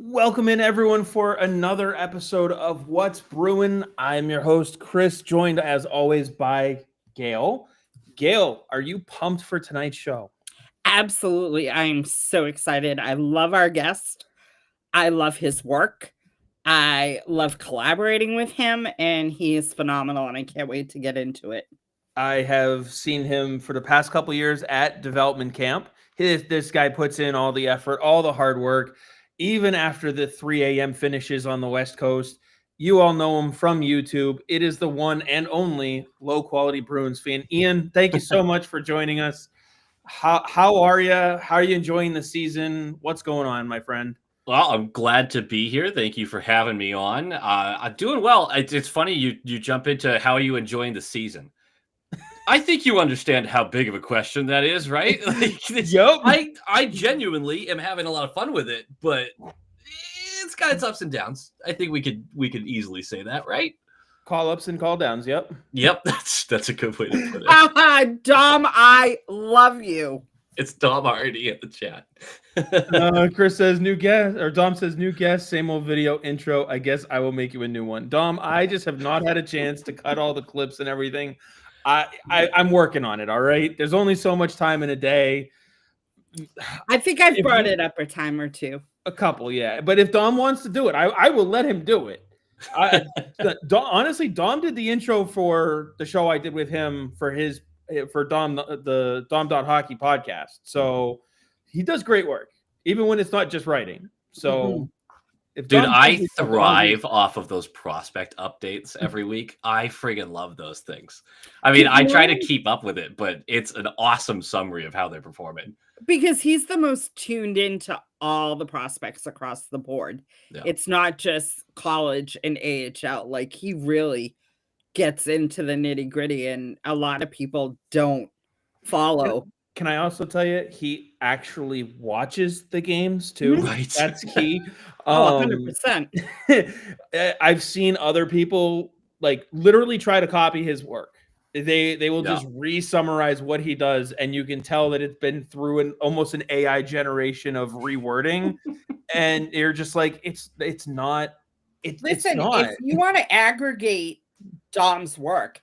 Welcome in, everyone, for another episode of What's Bruin. I'm your host, Chris, joined as always by Gayle. Gayle, are you pumped for tonight's show? Absolutely. I'm so excited. I love our guest. I love his work. I love collaborating with him, and he is phenomenal, and I can't wait to get into it. I have seen him for the past couple years at development camp. This guy puts in all the effort, all the hard work, even after the 3 a.m. finishes on the West Coast. You all know him from YouTube. It is the one and only Low Quality Bruins Fan. Ian, thank you so much for joining us. How are you? How are you enjoying the season? What's going on, my friend? Well, I'm glad to be here. Thank you for having me on. I'm doing well. It's funny you jump into how are you enjoying the season. I think you understand how big of a question that is, right? Yep. I genuinely am having a lot of fun with it, but it's got its ups and downs. I think we could easily say that, right? Call ups and call downs. Yep. Yep, that's a good way to put it. Dom, I love you. It's Dom already in the chat. Chris says new guest, or Dom says new guest, same old video intro. I guess I will make you a new one. Dom, I just have not had a chance to cut all the clips and everything. I'm working on it. All right. There's only so much time in a day. I think I've brought it up a time or two. A couple, yeah. But if Dom wants to do it, I will let him do it. Honestly, Dom did the intro for the show I did with him for Dom, the Dom.Hockey podcast. So he does great work, even when it's not just writing. So, dude, I thrive off of those prospect updates every week. I friggin' love those things. I mean, I try to keep up with it, but it's an awesome summary of how they're performing. Because he's the most tuned into all the prospects across the board. Yeah. It's not just college and AHL. Like, he really gets into the nitty gritty, and a lot of people don't follow. Can I also tell you, he actually watches the games too. Right. That's key. 100%. I've seen other people like literally try to copy his work. They will just re-summarize what he does, and you can tell that it's been through almost an AI generation of rewording, and you're just like, it's not. Listen, if you want to aggregate Dom's work,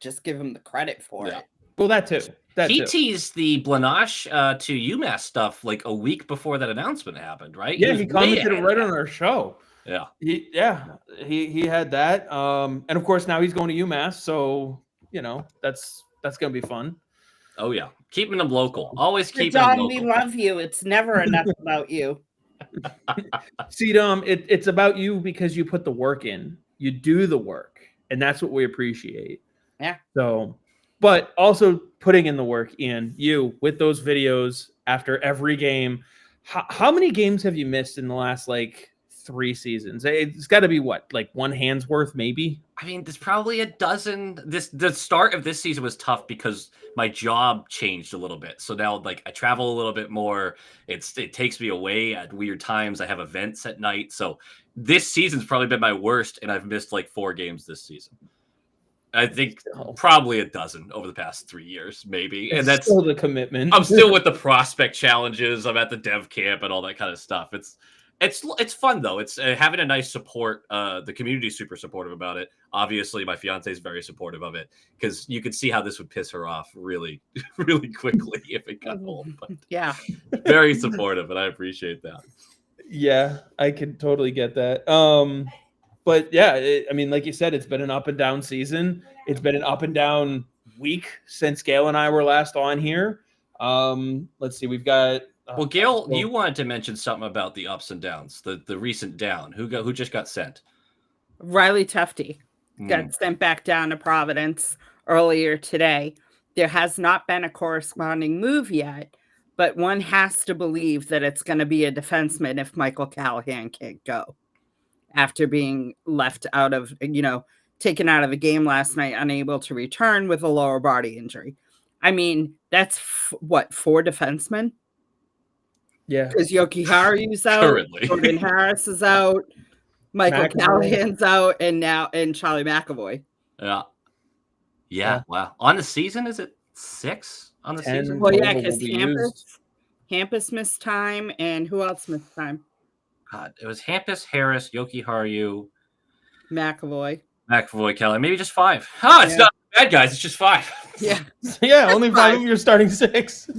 just give him the credit for it. Well, that too. He teased the Blanash to UMass stuff like a week before that announcement happened, right? Yeah, he commented right on our show. Yeah. He had that. And of course now he's going to UMass, so you know that's gonna be fun. Oh yeah. Keeping them local. Always keeping them local. We love you. It's never enough about you. See, Dom, it's about you because you put the work in. You do the work, and that's what we appreciate. Yeah. So, but also putting in the work, Ian, you with those videos after every game. How many games have you missed in the last 3 seasons? It's got to be what, like one hand's worth, maybe. I mean, there's probably a dozen. The start of this season was tough because my job changed a little bit. So now, I travel a little bit more. It takes me away at weird times. I have events at night. So this season's probably been my worst, and I've missed 4 games this season. I think probably a dozen over the past 3 years, maybe. And that's still the commitment. I'm still with the prospect challenges. I'm at the dev camp and all that kind of stuff. It's fun though. It's having a nice support. The community's super supportive about it. Obviously, my fiance is very supportive of it because you could see how this would piss her off really, really quickly if it got old. But yeah, very supportive, and I appreciate that. Yeah, I can totally get that. But yeah, I mean, like you said, it's been an up and down season. It's been an up and down week since Gayle and I were last on here. Let's see, we've got. Well, Gayle, you wanted to mention something about the ups and downs, the recent down. Who just got sent? Riley Tufte got sent back down to Providence earlier today. There has not been a corresponding move yet, but one has to believe that it's going to be a defenseman if Michael Callahan can't go after being left out of, taken out of the game last night, unable to return with a lower body injury. I mean, that's 4 defensemen? Yeah. Because Yoki Haru's out, currently. Jordan Harris is out, Michael Callahan's out, and Charlie McAvoy. Yeah. Wow. On the season, is it 6 on the season? Well, yeah, because Hampus missed time, and who else missed time? God, it was Hampus, Harris, Yoki Haru, McAvoy. Kelly. Maybe just 5. Oh, it's not bad, guys. It's just 5. Yeah. Yeah, only 5 of your starting 6.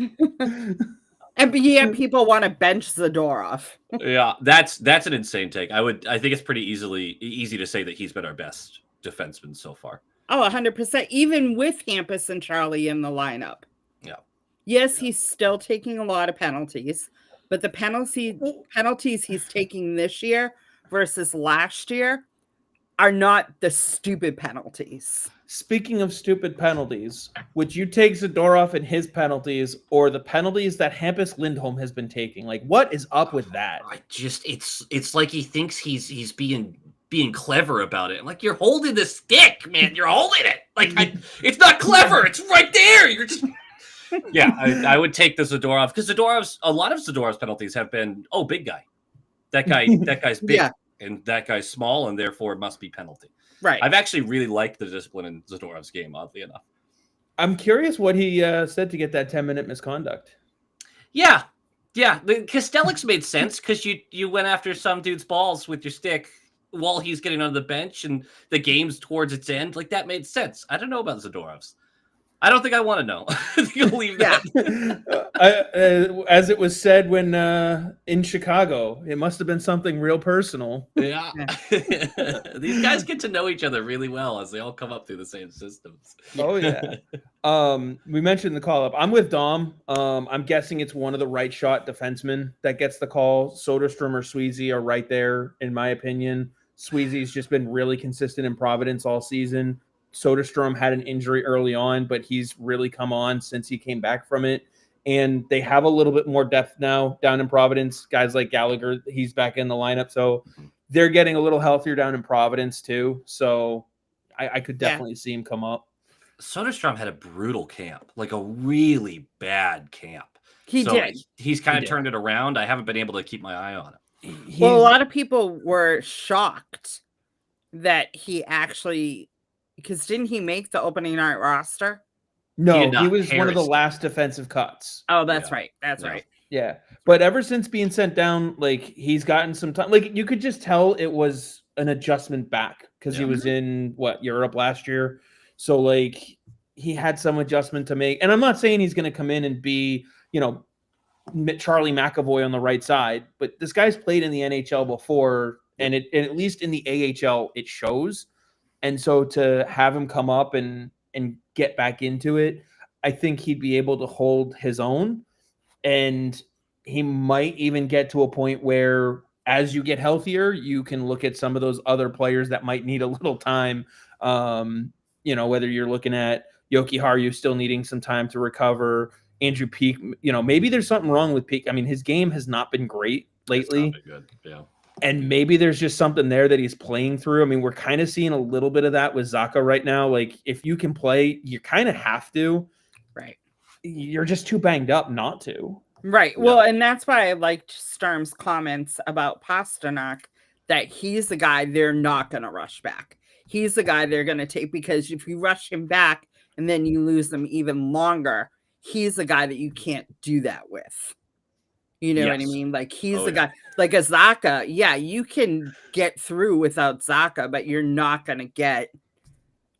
And yet people want to bench Zadorov. Yeah, that's an insane take. I think it's pretty easy to say that he's been our best defenseman so far. Oh, 100%. Even with Hampus and Charlie in the lineup. Yeah. Yes, he's still taking a lot of penalties, but the penalties he's taking this year versus last year are not the stupid penalties. Speaking of stupid penalties, would you take Zadorov and his penalties or the penalties that Hampus Lindholm has been taking? Like, what is up with that? It's like he thinks he's being clever about it. I'm like, you're holding the stick, man. You're holding it. Like, it's not clever. It's right there. You're just. Yeah, I would take the Zadorov because a lot of Zadorov's penalties have been, big guy. That guy's big. Yeah. And that guy's small, and therefore it must be penalty. Right. I've actually really liked the discipline in Zadorov's game, oddly enough. I'm curious what he said to get that 10-minute misconduct. Yeah. The Kostelek's made sense because you went after some dude's balls with your stick while he's getting on the bench and the game's towards its end. Like, that made sense. I don't know about Zadorov's. I don't think I want to know. I think I'll leave that. As it was said when in Chicago, it must have been something real personal. Yeah. These guys get to know each other really well as they all come up through the same systems. Oh, yeah. We mentioned the call-up. I'm with Dom. I'm guessing it's one of the right shot defensemen that gets the call. Soderstrom or Sweezy are right there, in my opinion. Sweezy's just been really consistent in Providence all season. Soderstrom had an injury early on, but he's really come on since he came back from it. And they have a little bit more depth now down in Providence. Guys like Gallagher, he's back in the lineup. So they're getting a little healthier down in Providence too. So I could definitely see him come up. Soderstrom had a brutal camp, like a really bad camp. He did. He's kind of turned it around. I haven't been able to keep my eye on him. Well, a lot of people were shocked that he actually... Because didn't he make the opening night roster? No, he was one of the last defensive cuts. Oh, that's right. That's right. Yeah. But ever since being sent down, like, he's gotten some time. Like, you could just tell it was an adjustment back because he was in, Europe last year. So, like, he had some adjustment to make. And I'm not saying he's going to come in and be, Charlie McAvoy on the right side. But this guy's played in the NHL before. And at least in the AHL, it shows. And so to have him come up and get back into it, I think he'd be able to hold his own. And he might even get to a point where as you get healthier, you can look at some of those other players that might need a little time. Whether you're looking at Yoki Haru still needing some time to recover, Andrew Peak, maybe there's something wrong with Peak. I mean, his game has not been great lately. It's not been good. Yeah. And maybe there's just something there that he's playing through. I mean, we're kind of seeing a little bit of that with Zacha right now. Like, if you can play, you kind of have to. Right. You're just too banged up not to. Right. Well, and that's why I liked Sturm's comments about Pasternak, that he's the guy they're not going to rush back. He's the guy they're going to take, because if you rush him back and then you lose them even longer, he's the guy that you can't do that with. You know what I mean? Like, he's the guy. Like a Zacha, you can get through without Zacha, but you're not going to get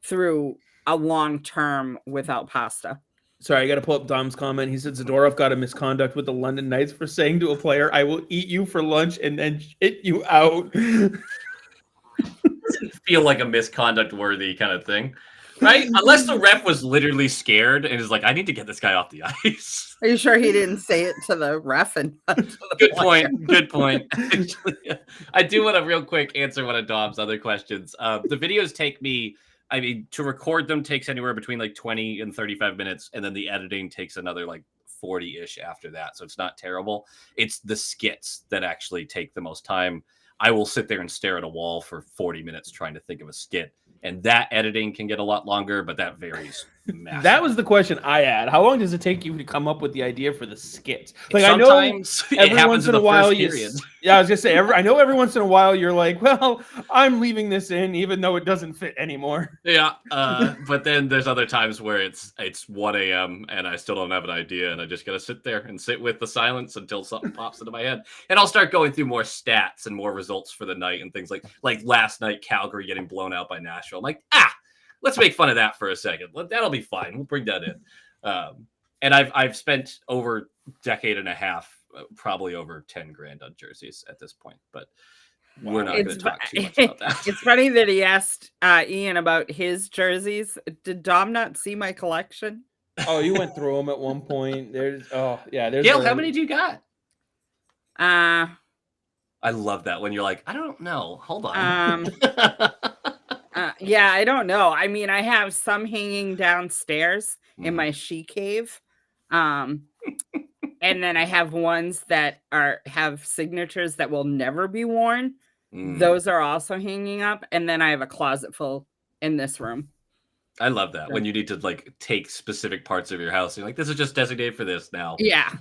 through a long term without Pasta. Sorry, I got to pull up Dom's comment. He said Zadorov got a misconduct with the London Knights for saying to a player, "I will eat you for lunch and then shit you out." Doesn't feel like a misconduct worthy kind of thing. Right? Unless the ref was literally scared and is like, I need to get this guy off the ice. Are you sure he didn't say it to the ref? And Good point. Actually, I do want to real quick answer one of Dom's other questions. The videos take me, to record them takes anywhere between like 20 and 35 minutes. And then the editing takes another like 40-ish after that. So it's not terrible. It's the skits that actually take the most time. I will sit there and stare at a wall for 40 minutes trying to think of a skit. And that editing can get a lot longer, but that varies massive. That was the question I had. How long does it take you to come up with the idea for the skits? Like Sometimes I know it every once happens in in a the while first you period. yeah, I was gonna say I know every once in a while you're like, well, I'm leaving this in even though it doesn't fit anymore. Yeah, but then there's other times where it's 1 a.m. and I still don't have an idea, and I just gotta sit there and sit with the silence until something pops into my head, and I'll start going through more stats and more results for the night and things like last night Calgary getting blown out by Nashville. I'm like, let's make fun of that for a second. That'll be fine. We'll bring that in. And I've spent over a decade and a half, probably over 10 grand on jerseys at this point, but. We're not going to talk too much about that. It's funny that he asked Ian about his jerseys. Did Dom not see my collection? Oh, you went through them at one point. There's Gayle, how many do you got? Uh I love that when you're like, I don't know. Hold on. Yeah, I don't know. I mean, I have some hanging downstairs in my she cave. And then I have ones that have signatures that will never be worn. Those are also hanging up. And then I have a closet full in this room. I love that when you need to like take specific parts of your house. You're like, this is just designated for this now. Yeah.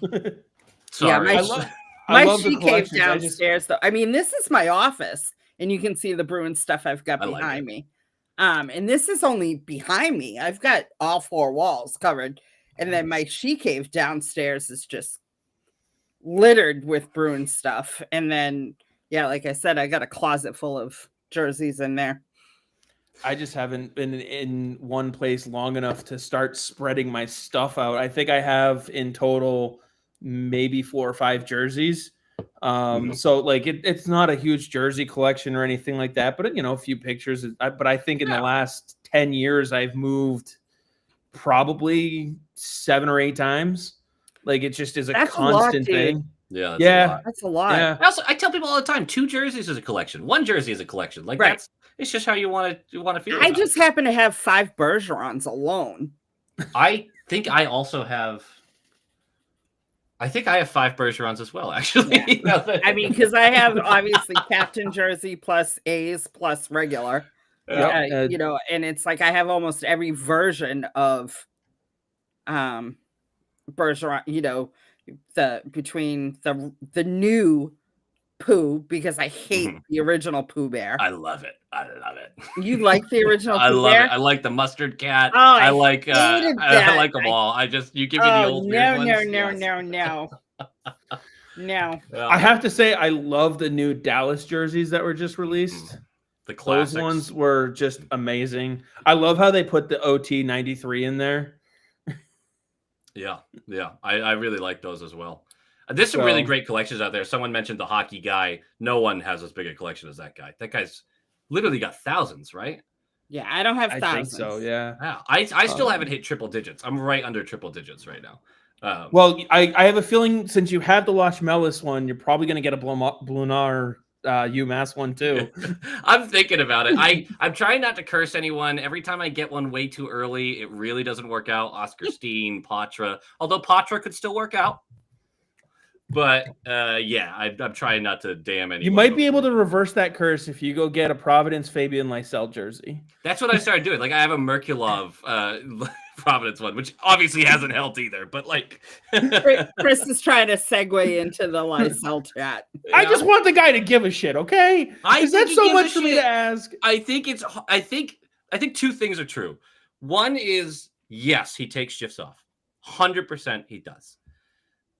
Sorry. Yeah, my she cave downstairs, though. I mean, this is my office, and you can see the Bruin stuff I've got behind me. And this is only behind me. I've got all 4 walls covered. And then my she cave downstairs is just littered with Bruin stuff. And then, yeah, like I said, I got a closet full of jerseys in there. I just haven't been in one place long enough to start spreading my stuff out. I think I have in total maybe 4 or 5 jerseys. So like it's not a huge jersey collection or anything like that, but a few pictures. But I think in the last 10 years, I've moved probably 7 or 8 times. Like it just is That's constant a lot, thing. Yeah, that's a lot. Yeah. I tell people all the time, 2 jerseys is a collection. 1 jersey is a collection. Like it's just how you want to feel. I just happen to have 5 Bergerons alone. I think I also have. I think I have 5 Bergerons as well, actually. Yeah. I mean, because I have obviously captain jersey plus A's plus regular. And it's like I have almost every version of Bergeron, between the new Pooh, because I hate the original Pooh Bear. I love it. You like the original Pooh I love Bear? it. I like the mustard cat. Oh, I like I like them all. You give me the old weird ones. No. I have to say, I love the new Dallas jerseys that were just released. The classics. Those ones were just amazing. I love how they put the OT 93 in there. Yeah. I really like those as well. There's some really great collections out there. Someone mentioned the hockey guy. No one has as big a collection as that guy. That guy's literally got thousands, right? Yeah, I don't have thousands. I think so, yeah. I still haven't hit triple digits. I'm right under triple digits right now. Well, I have a feeling since you have the Loch Mellis one, you're probably going to get a Blunar UMass one too. I'm thinking about it. I'm trying not to curse anyone. Every time I get one way too early, it really doesn't work out. Oscar Steen, Patra. Although Patra could still work out. But I'm trying not to damn anyone. You might be able to reverse that curse if you go get a Providence Fabian Lysell jersey. That's what I started doing. Like I have a Merkulov Providence one, which obviously hasn't helped either. But like, Chris is trying to segue into the Lysell chat. I just want the guy to give a shit. Okay, is that so much for me to ask? I think 2 things are true. One is yes, he takes shifts off. 100% he does.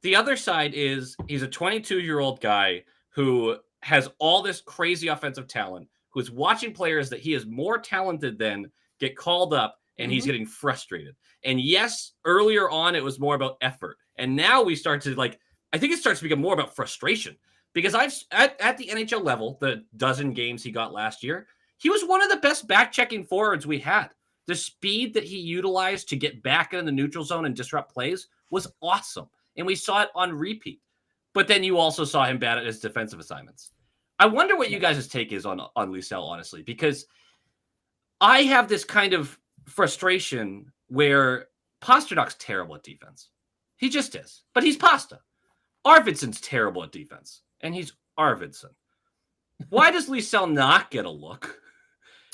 The other side is he's a 22-year-old guy who has all this crazy offensive talent, who's watching players that he is more talented than get called up, and he's getting frustrated. And yes, earlier on, it was more about effort. And now we start to I think it starts to become more about frustration. Because at the NHL level, the dozen games he got last year, he was one of the best back-checking forwards we had. The speed that he utilized to get back into the neutral zone and disrupt plays was awesome. And we saw it on repeat. But then you also saw him bad at his defensive assignments. I wonder what you guys' take is on Lysell, honestly, because I have this kind of frustration where Pasternak's terrible at defense. He just is. But he's Pasta. Arvidsson's terrible at defense. And he's Arvidsson. Why does Lysell not get a look?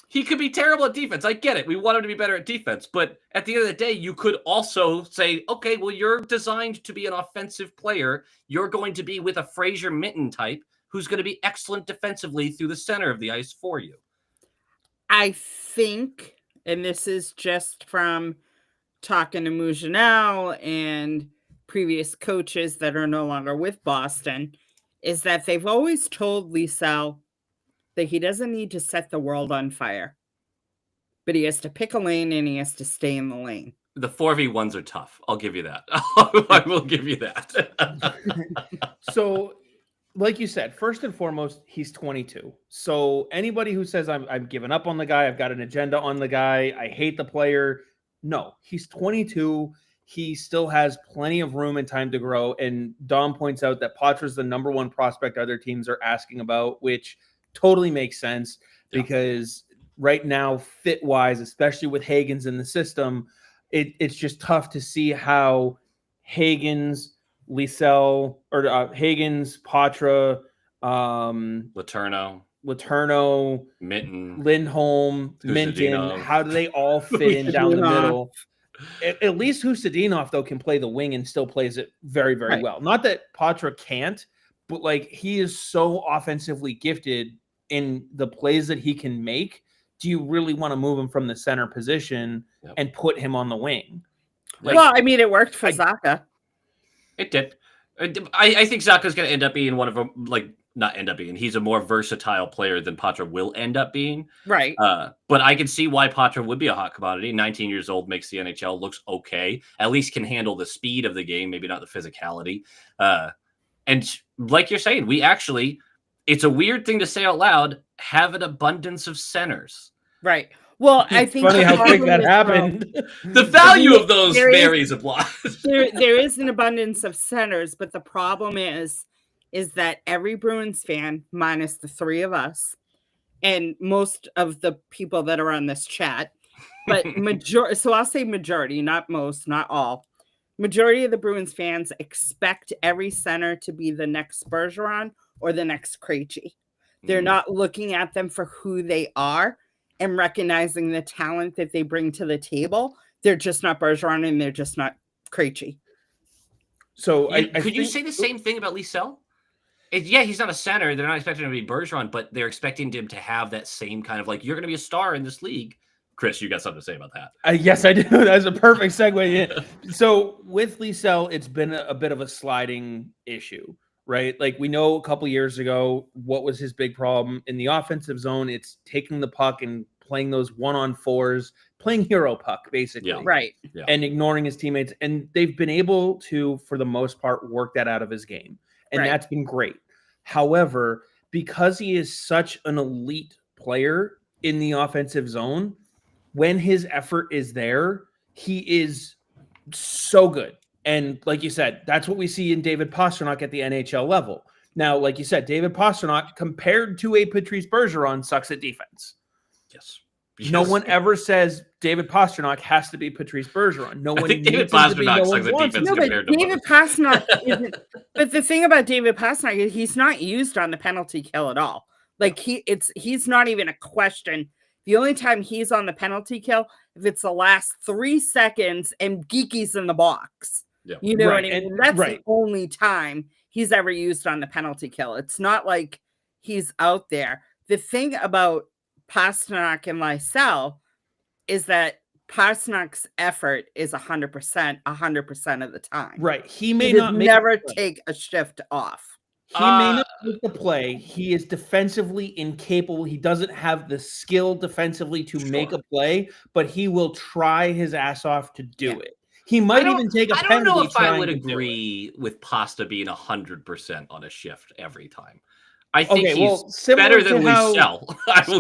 He could be terrible at defense. I get it. We want him to be better at defense. But at the end of the day, you could also say, okay, well, you're designed to be an offensive player. You're going to be with a Fraser Minton type who's going to be excellent defensively through the center of the ice for you. I think, and this is just from talking to Mougenel and previous coaches that are no longer with Boston, is that they've always told Liesel that he doesn't need to set the world on fire, but he has to pick a lane and he has to stay in the lane. The 4v1s are tough. I'll give you that. I will give you that. So, like you said, first and foremost, he's 22. So anybody who says I'm giving up on the guy, I've got an agenda on the guy, I hate the player. No, he's 22. He still has plenty of room and time to grow. And Dom points out that Poitras's the number one prospect other teams are asking about, which totally makes sense because right now, fit-wise, especially with Hagen's in the system, it's just tough to see how Hagen's, Liesel, or Hagen's, Poitras, Letourneau, Minton, Lindholm, Minton, how do they all fit in down the middle? At least Husadinov, though, can play the wing and still plays it very, very well. Not that Poitras can't, but like he is so offensively gifted in the plays that he can make. Do you really want to move him from the center position and put him on the wing? Like, well, I mean, it worked for Zacha. It did. I think Zacha's going to end up being one of them, like, not end up being. He's a more versatile player than Poitras will end up being. Right. But I can see why Poitras would be a hot commodity. 19 years old, makes the NHL, looks okay. At least can handle the speed of the game, maybe not the physicality. And like you're saying, we actually, it's a weird thing to say out loud, have an abundance of centers. Right. Well, I think funny how quick that happened. The value of those varies a lot. There is an abundance of centers, but the problem is that every Bruins fan, minus the three of us, and most of the people that are on this chat, but so I'll say majority, not most, not all. Majority of the Bruins fans expect every center to be the next Bergeron or the next Krejci. They're not looking at them for who they are and recognizing the talent that they bring to the table. They're just not Bergeron and they're just not Krejci. So could you say the same thing about Liesel? Yeah, he's not a center. They're not expecting him to be Bergeron, but they're expecting him to have that same kind of like, you're going to be a star in this league. Chris, you got something to say about that? Yes, I do. That's a perfect segue in. So with Liesel, it's been a bit of a sliding issue, right? Like we know a couple years ago, what was his big problem in the offensive zone? It's taking the puck and playing those 1-on-4s, playing hero puck, basically. Yeah. Right. Yeah. And ignoring his teammates. And they've been able to, for the most part, work that out of his game. And that's been great. However, because he is such an elite player in the offensive zone, when his effort is there, he is so good. And like you said, that's what we see in David Pastrnak at the NHL level. Now, like you said, David Pastrnak, compared to a Patrice Bergeron, sucks at defense. Yes. No one ever says David Pastrnak has to be Patrice Bergeron. No one needs David him to be. Pastrnak No one sucks at wants defense him. compared to David Pastrnak isn't. But the thing about David Pastrnak is he's not used on the penalty kill at all. Like he's not even a question. The only time he's on the penalty kill, if it's the last 3 seconds and Geeky's in the box. Yeah. You know what I mean? That's the only time he's ever used on the penalty kill. It's not like he's out there. The thing about Pastrnak and Liesel is that Pasternak's effort is 100% of the time. Right. He may not never take a shift off. He may not make the play. He is defensively incapable. He doesn't have the skill defensively to make a play, but he will try his ass off to do it. He might even take a penalty. I don't know if I would agree with Pasta being 100% on a shift every time. I think he's better than Liesel.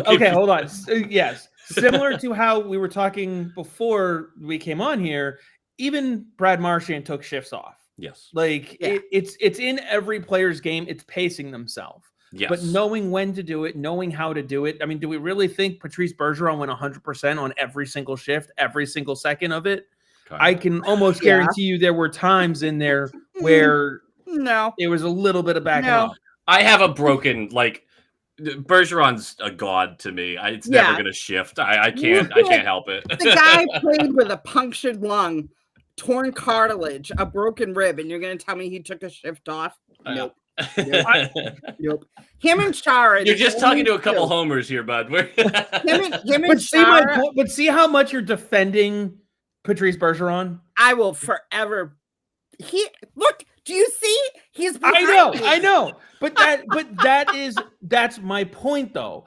Okay, hold on. Yes. Similar to how we were talking before we came on here, even Brad Marchand took shifts off. Yes. Like it's in every player's game. It's pacing themselves. Yes. But knowing when to do it, knowing how to do it. I mean, do we really think Patrice Bergeron went 100% on every single shift, every single second of it? I can almost guarantee you there were times in there where there was a little bit of backing up. I have a broken, like, Bergeron's a god to me. It's never going to shift. I can't help it. The guy played with a punctured lung, torn cartilage, a broken rib, and you're going to tell me he took a shift off? Nope. Nope. Him and Chara. You're just talking to a couple homers here, bud. him and Chara. But see how much you're defending Patrice Bergeron? I will forever. Look. Do you see? He's I know. But that's my point, though.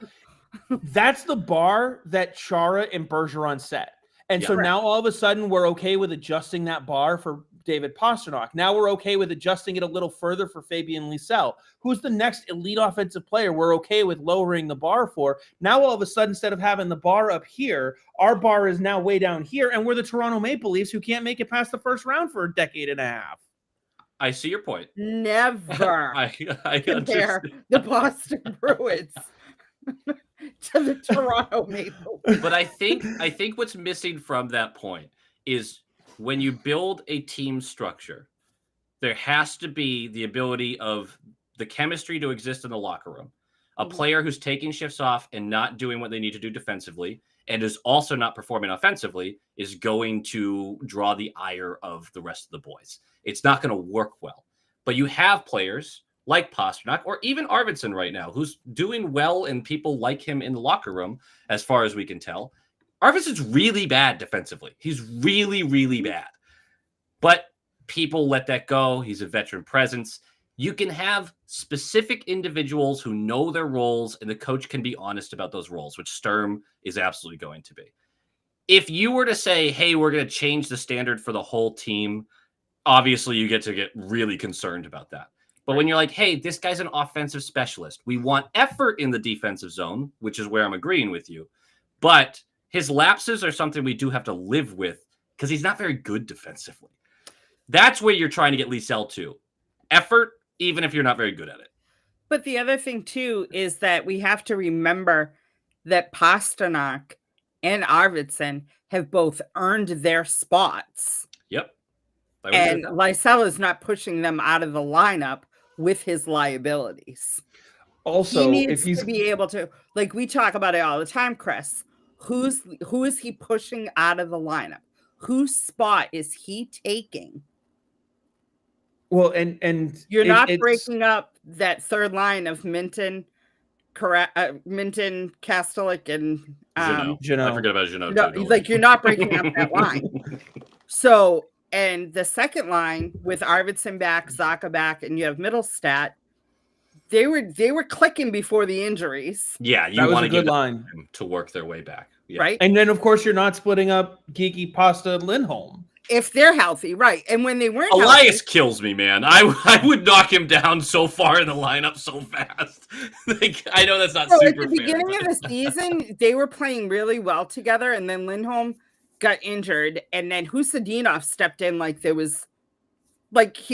That's the bar that Chara and Bergeron set. And so now all of a sudden we're okay with adjusting that bar for David Pastrnak. Now we're okay with adjusting it a little further for Fabian Lysell, who's the next elite offensive player we're okay with lowering the bar for. Now all of a sudden, instead of having the bar up here, our bar is now way down here, and we're the Toronto Maple Leafs who can't make it past the first round for a decade and a half. I see your point. Never I compare the Boston Bruins to the Toronto Maple Leafs. But I think what's missing from that point is when you build a team structure, there has to be the ability of the chemistry to exist in the locker room. A player who's taking shifts off and not doing what they need to do defensively and is also not performing offensively is going to draw the ire of the rest of the boys. It's not going to work well. But you have players like Pastrnak or even Arvidsson right now, who's doing well and people like him in the locker room, as far as we can tell. Arvidsson's really bad defensively. He's really, really bad. But people let that go. He's a veteran presence. You can have specific individuals who know their roles, and the coach can be honest about those roles, which Sturm is absolutely going to be. If you were to say, hey, we're going to change the standard for the whole team, obviously you get really concerned about that. But when you're like, hey, this guy's an offensive specialist, we want effort in the defensive zone, which is where I'm agreeing with you. But his lapses are something we do have to live with because he's not very good defensively. That's where you're trying to get Lysell to. Effort, even if you're not very good at it. But the other thing, too, is that we have to remember that Pastrnak and Arvidsson have both earned their spots. Yep. And Lysell is not pushing them out of the lineup with his liabilities. Also, he needs to be able to, like we talk about it all the time, Chris, who is he pushing out of the lineup? Whose spot is he taking? Well, and you're not breaking up that third line of Minton, Minton, Kastelik, and Jeannot. I forget about Jeannot. No, like you're not breaking up that line. So, and the second line with Arvidsson back, Zacha back, and you have Mittelstadt. They were clicking before the injuries. Yeah, you want to give them to work their way back, right? And then, of course, you're not splitting up Geeky, Pasta, Lindholm. If they're healthy, right. And when they weren't Elias kills me, man. I would knock him down so far in the lineup so fast. Like, I know that's not super fair. At the beginning of the season, they were playing really well together, and then Lindholm got injured, and then Husadinov stepped in like he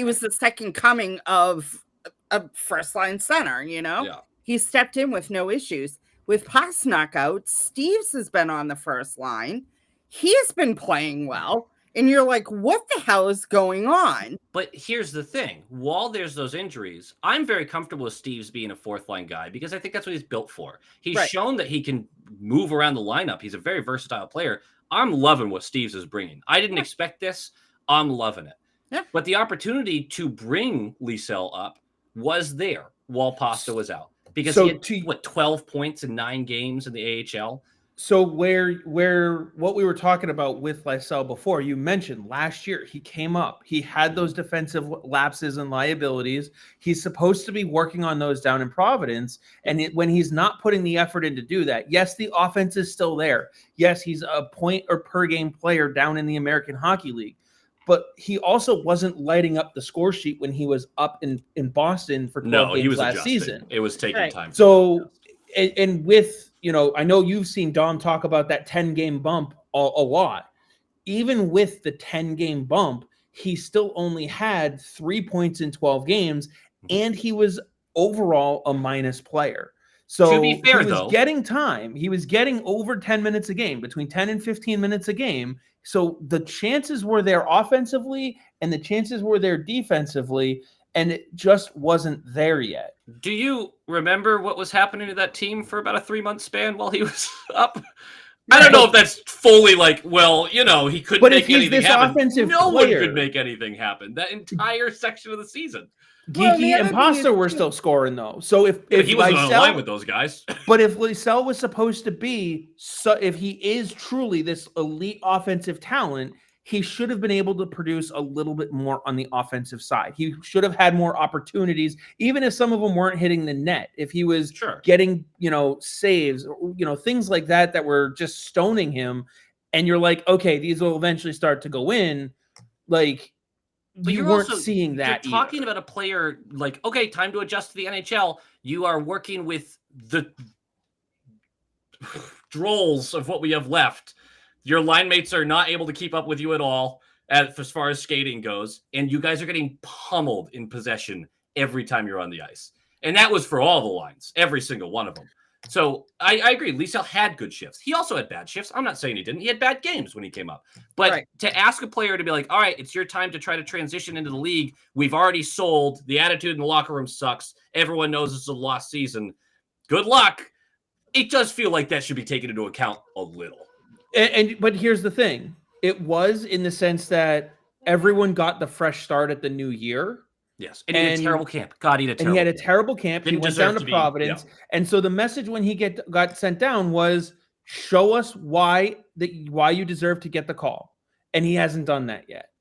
was the second coming of a first-line center, you know? Yeah. He stepped in with no issues. With Pastrnak out, Steves has been on the first line. He has been playing well. And you're like, what the hell is going on? But here's the thing. While there's those injuries, I'm very comfortable with Steves being a fourth-line guy because I think that's what he's built for. He's shown that he can move around the lineup. He's a very versatile player. I'm loving what Steves is bringing. I didn't expect this. I'm loving it. Yeah. But the opportunity to bring Lysell up was there while Pasta was out. Because he had, 12 points in 9 games in the AHL? So where what we were talking about with Lysell before, you mentioned last year, he came up. He had those defensive lapses and liabilities. He's supposed to be working on those down in Providence. And when he's not putting the effort in to do that, yes, the offense is still there. Yes, he's a point or per game player down in the American Hockey League. But he also wasn't lighting up the score sheet when he was up in Boston for 12 games last season. It was taking time. So, and with, I know you've seen Dom talk about that 10-game bump a lot. Even with the 10-game bump, he still only had 3 points in 12 games, and he was overall a minus player. So to be fair, he was getting time. He was getting over 10 minutes a game, between 10 and 15 minutes a game. So the chances were there offensively, and the chances were there defensively. and it just wasn't there yet. Do you remember what was happening to that team for about a 3-month span while he was up? I don't know if that's fully like, well, he couldn't But make if he's anything this happen. offensive No player, one could make anything happen. That entire section of the season. Well, the Geeky other and thing Pasta is- were still scoring though. So if He wasn't on the line Lysell, with those guys. but if Lysell was supposed to be, so if he is truly this elite offensive talent, he should have been able to produce a little bit more on the offensive side. He should have had more opportunities, even if some of them weren't hitting the net. If he was getting, saves, things like that were just stoning him, and you're like, okay, these will eventually start to go in, like. But you you're weren't also, seeing that. You're talking about a player like, okay, time to adjust to the NHL. You are working with the drolls of what we have left. Your line mates are not able to keep up with you at all as far as skating goes, and you guys are getting pummeled in possession every time you're on the ice. And that was for all the lines, every single one of them. So I agree. Lysell had good shifts. He also had bad shifts. I'm not saying he didn't. He had bad games when he came up. But to ask a player to be like, all right, it's your time to try to transition into the league. We've already sold. The attitude in the locker room sucks. Everyone knows it's a lost season. Good luck. It does feel like that should be taken into account a little. But here's the thing. It was in the sense that everyone got the fresh start at the new year. Yes, and he had a terrible camp. God, he had a terrible camp. He had a camp. terrible camp. He went down to Providence. And so the message when he got sent down was, show us why you deserve to get the call. And he hasn't done that yet.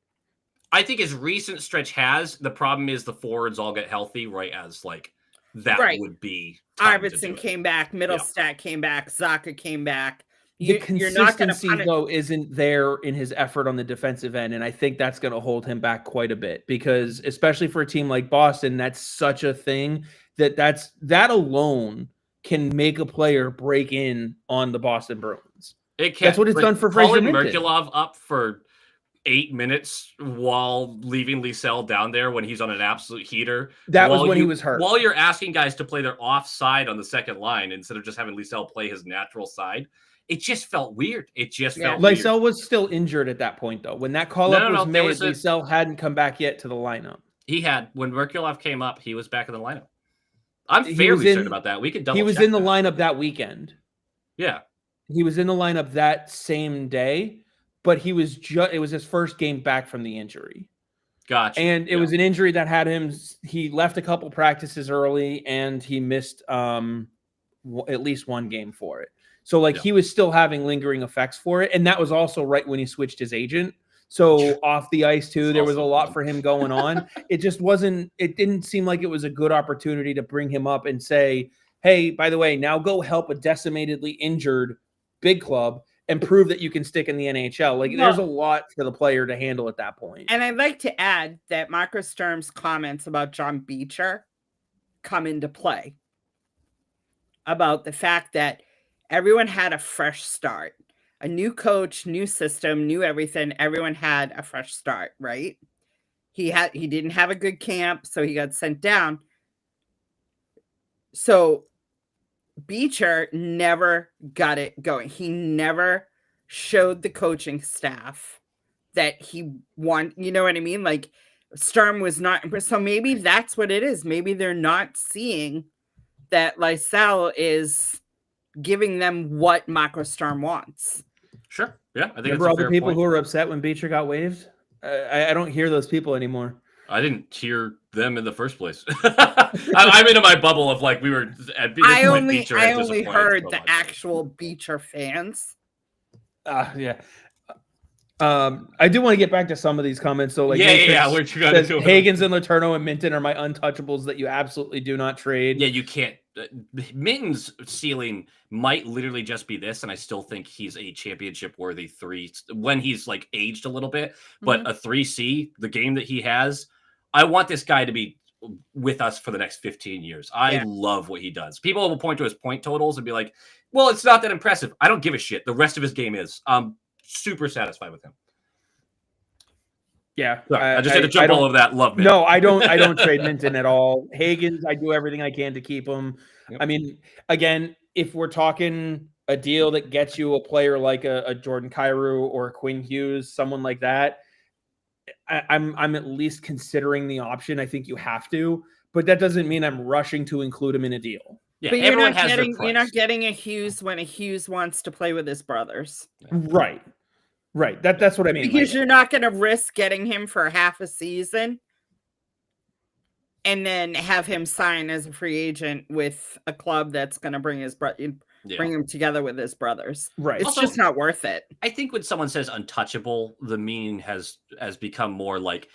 I think his recent stretch has. The problem is the forwards all get healthy right as like that would be. Arvidsson came back. Middlestat came back. Zaka came back. The consistency, though, isn't there in his effort on the defensive end, and I think that's going to hold him back quite a bit because, especially for a team like Boston, that's such a thing that alone can make a player break in on the Boston Bruins. It can. That's what it's done for Fraser Minten. Merkulov up for 8 minutes while leaving Lysell down there when he's on an absolute heater. That was when he was hurt. While you're asking guys to play their offside on the second line instead of just having Lysell play his natural side. It just felt weird. Lysell was still injured at that point, though. When that call-up was made, Lysell hadn't come back yet to the lineup. He had. When Merkulov came up, he was back in the lineup. I'm fairly certain about that. We could double check. He was in the lineup that weekend. Yeah. He was in the lineup that same day, but it was his first game back from the injury. Gotcha. And it was an injury that had him. He left a couple practices early, and he missed at least one game for it. So, he was still having lingering effects for it. And that was also right when he switched his agent. So, off the ice, too, there was a lot for him going on. It didn't seem like it was a good opportunity to bring him up and say, hey, by the way, now go help a decimatedly injured big club and prove that you can stick in the NHL. There's a lot for the player to handle at that point. And I'd like to add that Marco Sturm's comments about John Beecher come into play. About the fact that everyone had a fresh start, a new coach, new system, new everything. Everyone had a fresh start, right? He didn't have a good camp, so he got sent down. So Beecher never got it going. He never showed the coaching staff that he won. You know what I mean? Sturm was not. So maybe that's what it is. Maybe they're not seeing that Lysell is giving them what Marco Sturm wants. Sure. Yeah. I think Remember all the people who were upset when Beecher got waived? I don't hear those people anymore. I didn't hear them in the first place. I'm into my bubble of we were at this point, Beecher I only heard the actual Beecher fans. Yeah. I do want to get back to some of these comments. So, Where'd you go? Higgins and Letourneau and Minten are my untouchables that you absolutely do not trade. Yeah, you can't. Minten's ceiling might literally just be this, and I still think he's a championship-worthy 3 when he's aged a little bit. But a 3C, the game that he has, I want this guy to be with us for the next 15 years. I love what he does. People will point to his point totals and be like, "Well, it's not that impressive." I don't give a shit. The rest of his game is. Super satisfied with him. Yeah, I just had to jump all over that. Love Minten. No, I don't trade Minten at all. Higgins, I do everything I can to keep him. Yep. I mean, again, if we're talking a deal that gets you a player like a Jordan Kyrou or a Quinn Hughes, someone like that, I'm at least considering the option. I think you have to, but that doesn't mean I'm rushing to include him in a deal. Yeah, But everyone has their you're not price. getting a Hughes when a Hughes wants to play with his brothers. Right. That's what I mean. Because you're not going to risk getting him for half a season and then have him sign as a free agent with a club that's going to bring him together with his brothers. Right. It's Also, just not worth it. I think when someone says untouchable, the meaning has become more like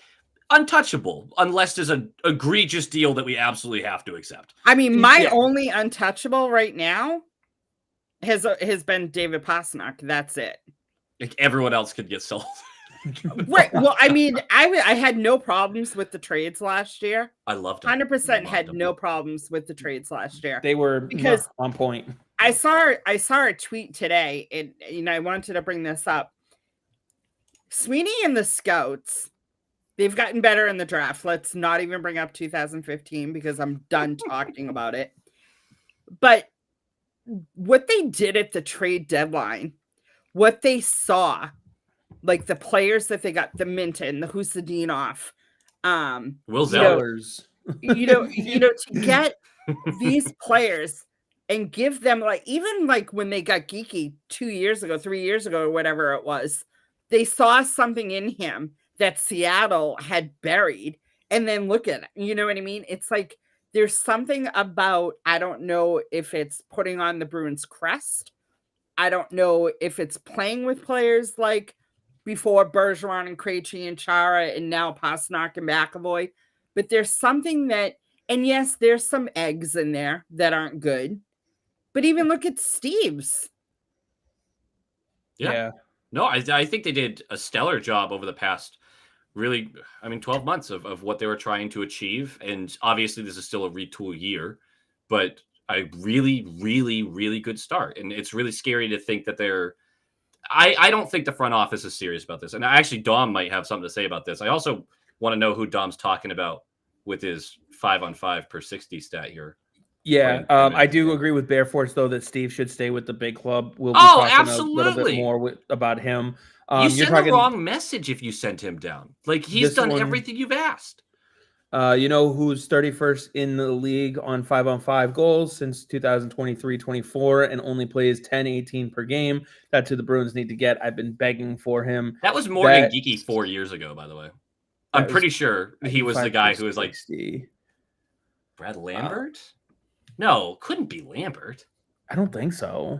untouchable unless there's an egregious deal that we absolutely have to accept. I mean, my only untouchable right now has been David Pastrnak. That's it. Like everyone else could get sold. Right. Well, I mean, I had no problems with the trades last year. I loved them. 100% had no problems with the trades last year. They were because on point. I saw a tweet today, and I wanted to bring this up. Sweeney and the Scouts, they've gotten better in the draft. Let's not even bring up 2015 because I'm done talking about it. But what they did at the trade deadline, what they saw, like the players that they got, the Minton, the Husadinov, Will Zellers, to get these players and give them even when they got Geeky 2 years ago, 3 years ago, or whatever it was, they saw something in him that Seattle had buried, and then look at it. You know what I mean? It's like there's something about, I don't know if it's putting on the Bruins crest. I don't know if it's playing with players like before Bergeron and Krejci and Chara and now Pastrnak and McAvoy. But there's something that, and yes, there's some eggs in there that aren't good. But even look at Steve's. Yeah. No, I think they did a stellar job over the past 12 months of what they were trying to achieve. And obviously this is still a retool year, but a really, really, really good start. And it's really scary to think that I don't think the front office is serious about this. And actually Dom might have something to say about this. I also want to know who Dom's talking about with his 5-on-5 per 60 stat here. Yeah, I do agree with Bearforce, though, that Steve should stay with the big club. We'll be talking absolutely. a little bit more about him. You send the wrong message if you send him down. Like, he's done everything you've asked. You know who's 31st in the league on 5-on-5 goals since 2023-24 and only plays 10-18 per game? That's who the Bruins need to get. I've been begging for him. That was Morgan Geeky 4 years ago, by the way. I'm pretty sure he was the guy who was like... Brad Lambert? No, couldn't be Lambert. I don't think so.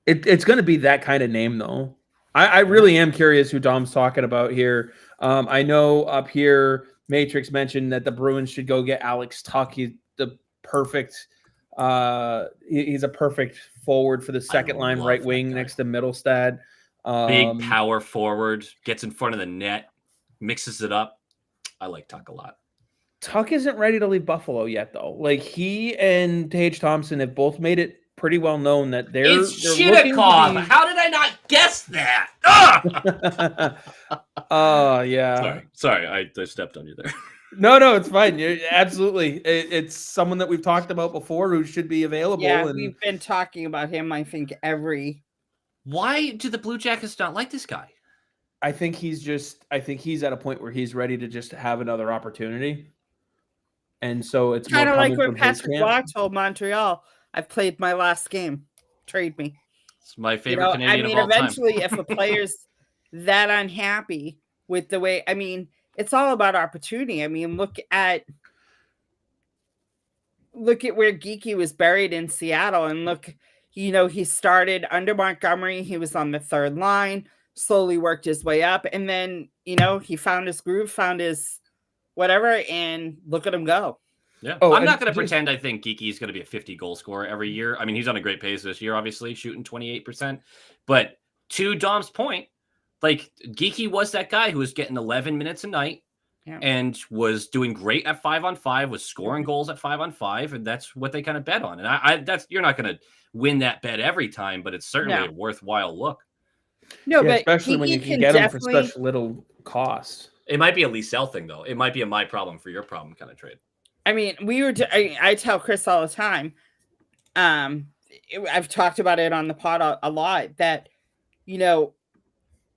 It's going to be that kind of name, though. I really am curious who Dom's talking about here. I know up here, Matrix mentioned that the Bruins should go get Alex Tuch. He's the perfect. He's a perfect forward for the second line right wing next to Middlestad. Big power forward, gets in front of the net, mixes it up. I like Tuch a lot. Tuch isn't ready to leave Buffalo yet, though. Like, he and Tage Thompson have both made it pretty well known that they're Shinikov. How did I not guess that? Yeah. Sorry, I stepped on you there. No, it's fine. You're absolutely. It's someone that we've talked about before who should be available. Yeah, we've been talking about him, I think, Why do the Blue Jackets not like this guy? I think he's at a point where he's ready to just have another opportunity. And so it's kind of like when Patrick Roy told Montreal, I've played my last game. Trade me. It's my favorite Canadian of all eventually, time. If a player's that unhappy with the way, it's all about opportunity. Look at where Geeky was buried in Seattle, and look, he started under Montgomery. He was on the third line, slowly worked his way up, and then he found his groove, found his whatever, and look at him go. Yeah. I'm not going to pretend I think Geeky is going to be a 50 goal scorer every year. He's on a great pace this year, obviously, shooting 28%. But to Dom's point, like, Geeky was that guy who was getting 11 minutes a night and was doing great at 5-on-5, was scoring goals at 5-on-5, and that's what they kind of bet on. And you're not going to win that bet every time, but it's certainly a worthwhile look. No, but especially when you can get them for such little cost. It might be a Lee Sell thing, though. It might be a my problem for your problem kind of trade. I tell Chris all the time. I've talked about it on the pod a lot that,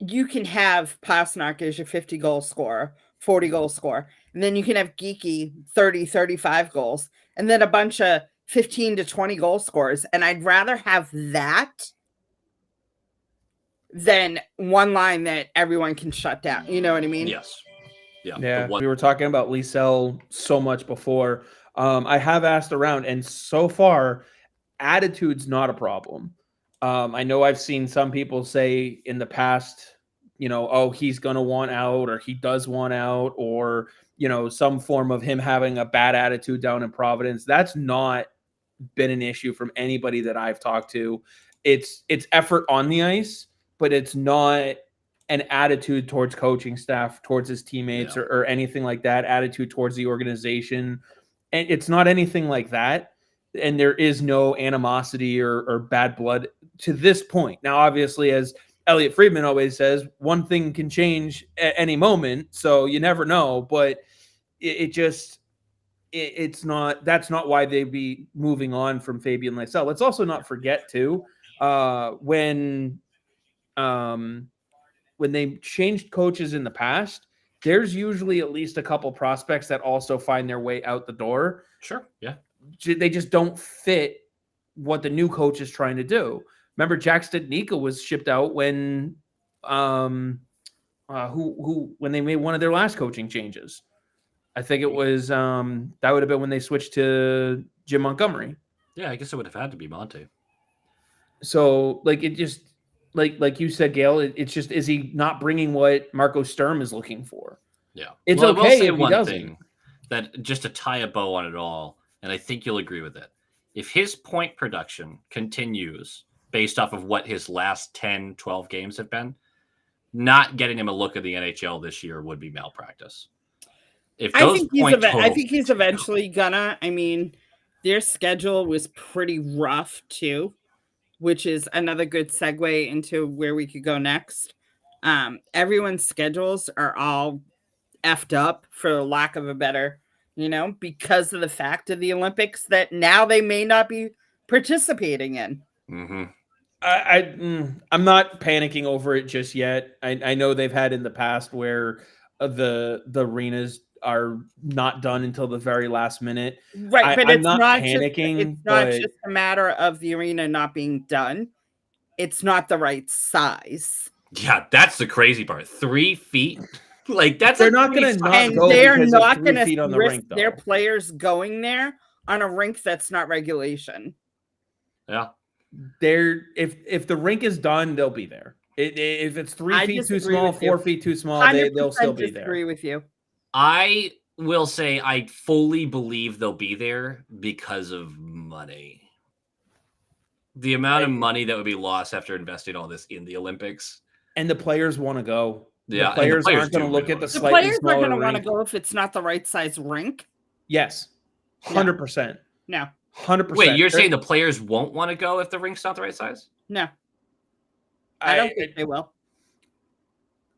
you can have Pasternak as your 50 goal scorer, 40 goal scorer, and then you can have Geeky 30, 35 goals, and then a bunch of 15 to 20 goal scorers. And I'd rather have that than one line that everyone can shut down. You know what I mean? Yes. Yeah. We were talking about Liesel so much before. I have asked around, and so far, attitude's not a problem. I know I've seen some people say in the past, oh, he's going to want out, or he does want out, or, some form of him having a bad attitude down in Providence. That's not been an issue from anybody that I've talked to. It's effort on the ice, but it's not an attitude towards coaching staff, towards his teammates, or anything like that, attitude towards the organization. And it's not anything like that. And there is no animosity or bad blood to this point. Now, obviously, as Elliot Friedman always says, one thing can change at any moment, so you never know. But it's not. That's not why they'd be moving on from Fabian Liesel. Let's also not forget too, when they changed coaches in the past, there's usually at least a couple prospects that also find their way out the door. Sure. Yeah. They just don't fit what the new coach is trying to do. Remember, Jack Stednicka was shipped out when when they made one of their last coaching changes. I think it was that would have been when they switched to Jim Montgomery. Yeah, I guess it would have had to be Monte. So it just like you said, Gayle, it's just, is he not bringing what Marco Sturm is looking for? Yeah, it's okay if he doesn't. Thing, that just to tie a bow on it all, and I think you'll agree with it. If his point production continues based off of what his last 10, 12 games have been, not getting him a look at the NHL this year would be malpractice. I think he's eventually gonna. I mean, their schedule was pretty rough too, which is another good segue into where we could go next. Everyone's schedules are all effed up, for lack of a better, because of the fact of the Olympics that now they may not be participating in. Mm-hmm. I'm not panicking over it just yet. I know they've had in the past where the arenas are not done until the very last minute. Right, but I'm not panicking. It's not just a matter of the arena not being done. It's not the right size. Yeah, that's the crazy part. 3 feet. They're not going to not go. They're not going to risk their players going there on a rink that's not regulation. Yeah. If the rink is done, they'll be there. If it's 3 feet too small, 4 feet too small, they'll still be there. I disagree with you. I will say I fully believe they'll be there because of money. The amount of money that would be lost after investing all this in the Olympics. And the players want to go. Yeah, the players aren't going to look at the slightly players smaller are going to want to rink. go if it's not the right size rink. Yes, 100%. No. 100%. Wait, you're saying the players won't want to go if the rink's not the right size? No. I don't think they will.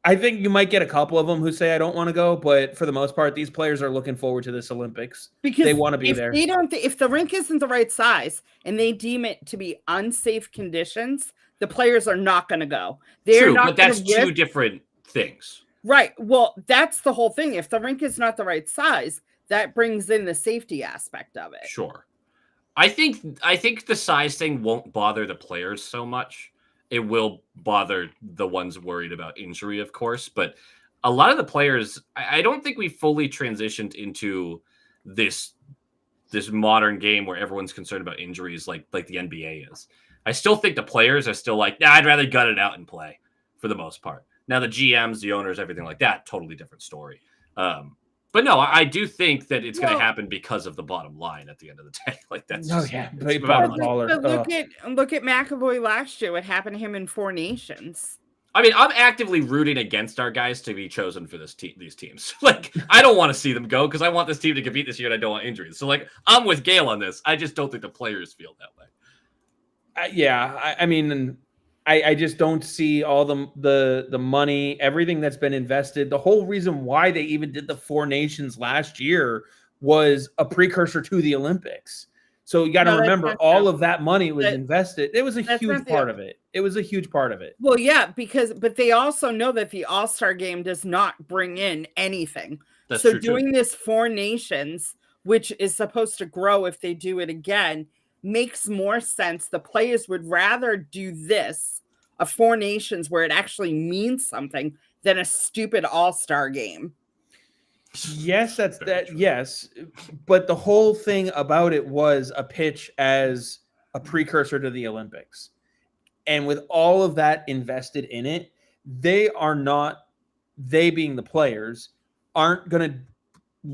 I think you might get a couple of them who say I don't want to go, but for the most part, these players are looking forward to this Olympics because they want to be there. If the rink isn't the right size and they deem it to be unsafe conditions, the players are not going to go. True, but that's two different things. Right. Well, that's the whole thing. If the rink is not the right size, that brings in the safety aspect of it. Sure. I think the size thing won't bother the players so much. It will bother the ones worried about injury, of course. But a lot of the players, I don't think we fully transitioned into this modern game where everyone's concerned about injuries like the NBA is. I still think the players are still like, I'd rather gut it out and play for the most part. Now the GMs, the owners, everything like that, totally different story. But no, I do think that it's going to happen because of the bottom line at the end of the day. That's but look at McAvoy last year. What happened to him in Four Nations? I mean, I'm actively rooting against our guys to be chosen for these teams. I don't want to see them go because I want this team to compete this year and I don't want injuries. So, I'm with Gayle on this. I just don't think the players feel that way. I mean, I just don't see all the money, everything that's been invested. The whole reason why they even did the Four Nations last year was a precursor to the Olympics. So you got to No, that's remember not all true. of that money was That- invested. It was a that's huge not the- part of it. It was a huge part of it. Well, yeah, but they also know that the All-Star game does not bring in anything. That's So true, too. doing this 4 nations, which is supposed to grow if they do it again, makes more sense. The players would rather do this, a 4 nations where it actually means something, than a stupid All-Star game. Yes, that's Very that. true. Yes, but the whole thing about it was a pitch as a precursor to the Olympics, and with all of that invested in it, they being the players, aren't going to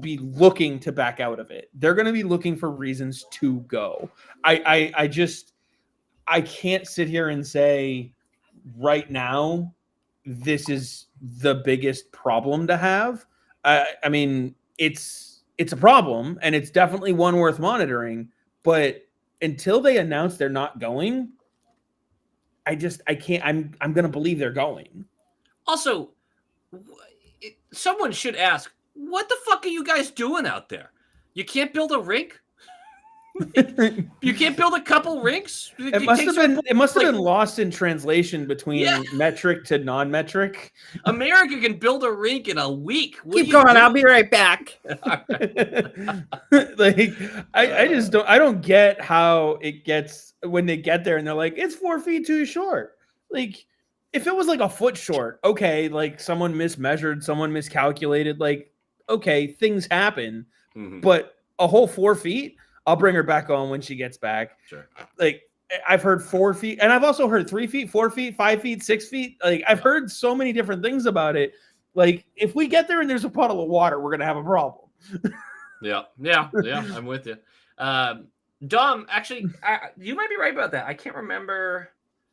be looking to back out of it. They're going to be looking for reasons to go. I can't sit here and say right now this is the biggest problem to have. I mean, it's a problem, and it's definitely one worth monitoring. But until they announce they're not going, I can't. I'm going to believe they're going. Also, someone should ask, what the fuck are you guys doing out there? You can't build a rink? You can't build a couple rinks? It must have been lost in translation between metric to non-metric. America can build a rink in a week. Keep going. I'll be right back. Like I don't get how it gets when they get there and they're like, it's 4 feet too short. Like, if it was like a foot short, okay, like someone mismeasured, someone miscalculated, like, okay, things happen. Mhm. But a whole 4 feet, I'll bring her back on when she gets back. Sure. Like, I've heard 4 feet, and I've also heard 3 feet, 4 feet, 5 feet, 6 feet. Like, I've heard so many different things about it. Like, if we get there and there's a puddle of water, we're gonna have a problem. Yeah, I'm with you. Dom, actually, you might be right about that. I can't remember.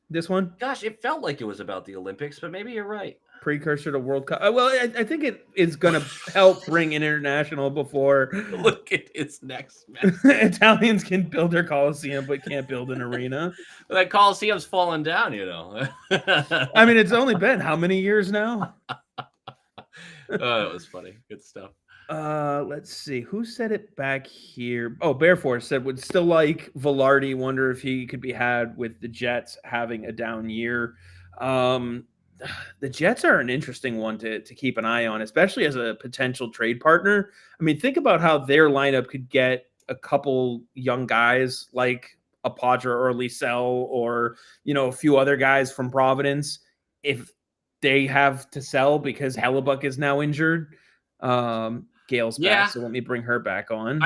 This one, Gosh, it felt like it was about the Olympics, but maybe you're right. precursor to World Cup. Well, I think it is going to help bring in international before. Look at his next match. Italians can build their Coliseum, but can't build an arena. That Coliseum's falling down, you know. I mean, it's only been how many years now? Oh, it was funny. Good stuff. Let's see. Who said it back here? Oh, Bearforce said would still like Velarde. Wonder if he could be had with the Jets having a down year. The Jets are an interesting one to keep an eye on, especially as a potential trade partner. I mean, think about how their lineup could get a couple young guys like a Padre or a Liesel or, a few other guys from Providence if they have to sell because Hellebuck is now injured. Gayle's back, so let me bring her back on.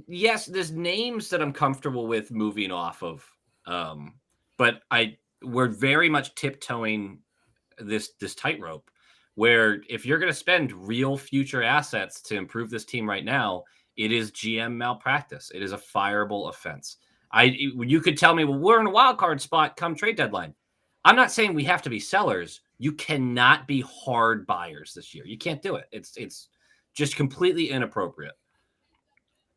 Yes, there's names that I'm comfortable with moving off of, but we're very much tiptoeing this tightrope where if you're going to spend real future assets to improve this team right now, it is GM malpractice. It is a fireable offense. You could tell me, well, we're in a wild card spot come trade deadline. I'm not saying we have to be sellers. You cannot be hard buyers this year. You can't do it. It's just completely inappropriate.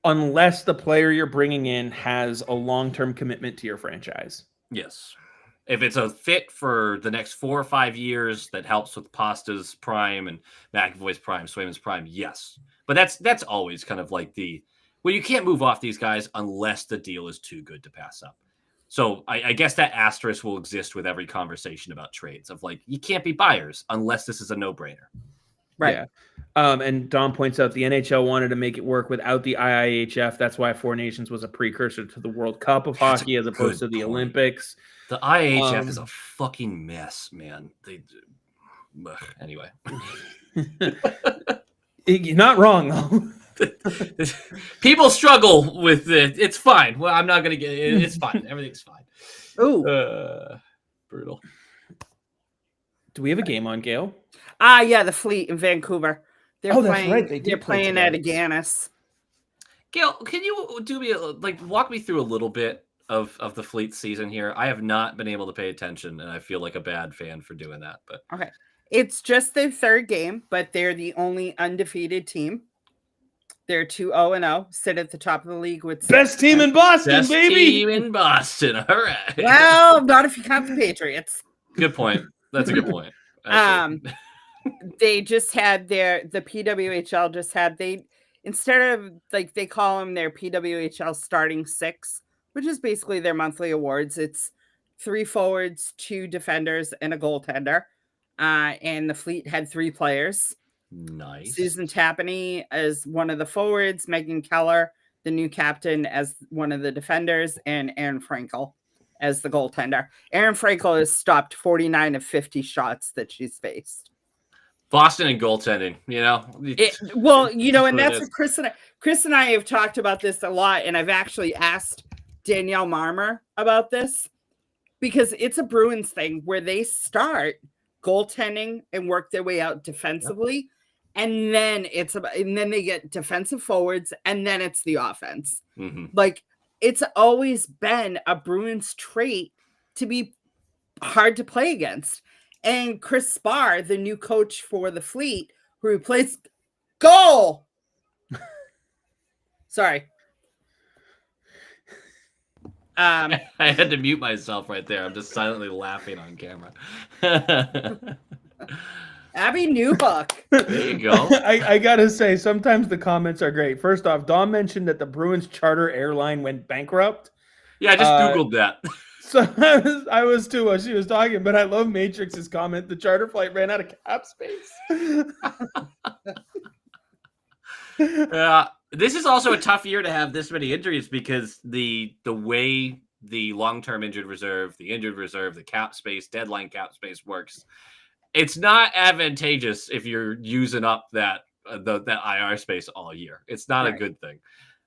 Unless the player you're bringing in has a long-term commitment to your franchise. Yes. If it's a fit for the next 4 or 5 years that helps with Pasta's prime and McAvoy's prime, Swayman's prime, yes. But that's always kind of like you can't move off these guys unless the deal is too good to pass up. So I guess that asterisk will exist with every conversation about trades of like, you can't be buyers unless this is a no-brainer. Right. Yeah. And Dom points out the NHL wanted to make it work without the IIHF. That's why 4 Nations was a precursor to the World Cup of hockey as opposed to the Olympics. The IIHF is a fucking mess, man. Anyway. You're not wrong, though. People struggle with it. It's fine. Well, I'm not going to get it. It's fine. Everything's fine. Ooh. Brutal. Do we have a game on, Gayle? Yeah, the Fleet in Vancouver. They're that's playing, right. They're playing at Aganis. Gayle, can you walk me through a little bit of the Fleet season here? I have not been able to pay attention, and I feel like a bad fan for doing that. But okay, it's just their 3rd game, but they're the only undefeated team. They're 2-0-0, sit at the top of the league with best team in Boston, best baby. Team in Boston. All right. Well, not if you count the Patriots. Good point. That's a good point. They just had the PWHL just had instead of like they call them their PWHL starting 6, which is basically their monthly awards, it's 3 forwards, 2 defenders, and a goaltender. And the Fleet had 3 players. Nice. Susan Tappaney as one of the forwards, Megan Keller, the new captain, as one of the defenders, and Erin Frankel as the goaltender. Erin Frankel has stopped 49 of 50 shots that she's faced. Boston and goaltending, and that's what Chris and I have talked about this a lot, and I've actually asked Danielle Marmer about this because it's a Bruins thing where they start goaltending and work their way out defensively, and then they get defensive forwards, and then it's the offense. Mm-hmm. Like, it's always been a Bruins trait to be hard to play against. And Chris Spar, the new coach for the Fleet, who replaced goal. Sorry. I had to mute myself right there. I'm just silently laughing on camera. Abby Newbuck. There you go. I gotta say, sometimes the comments are great. First off, Dom mentioned that the Bruins charter airline went bankrupt. Yeah, I just Googled that. So I was too while she was talking, but I love Matrix's comment. The charter flight ran out of cap space. This is also a tough year to have this many injuries because the way the long-term injured reserve, the injured reserve, the cap space, deadline cap space works, it's not advantageous if you're using up that IR space all year. It's not a good thing.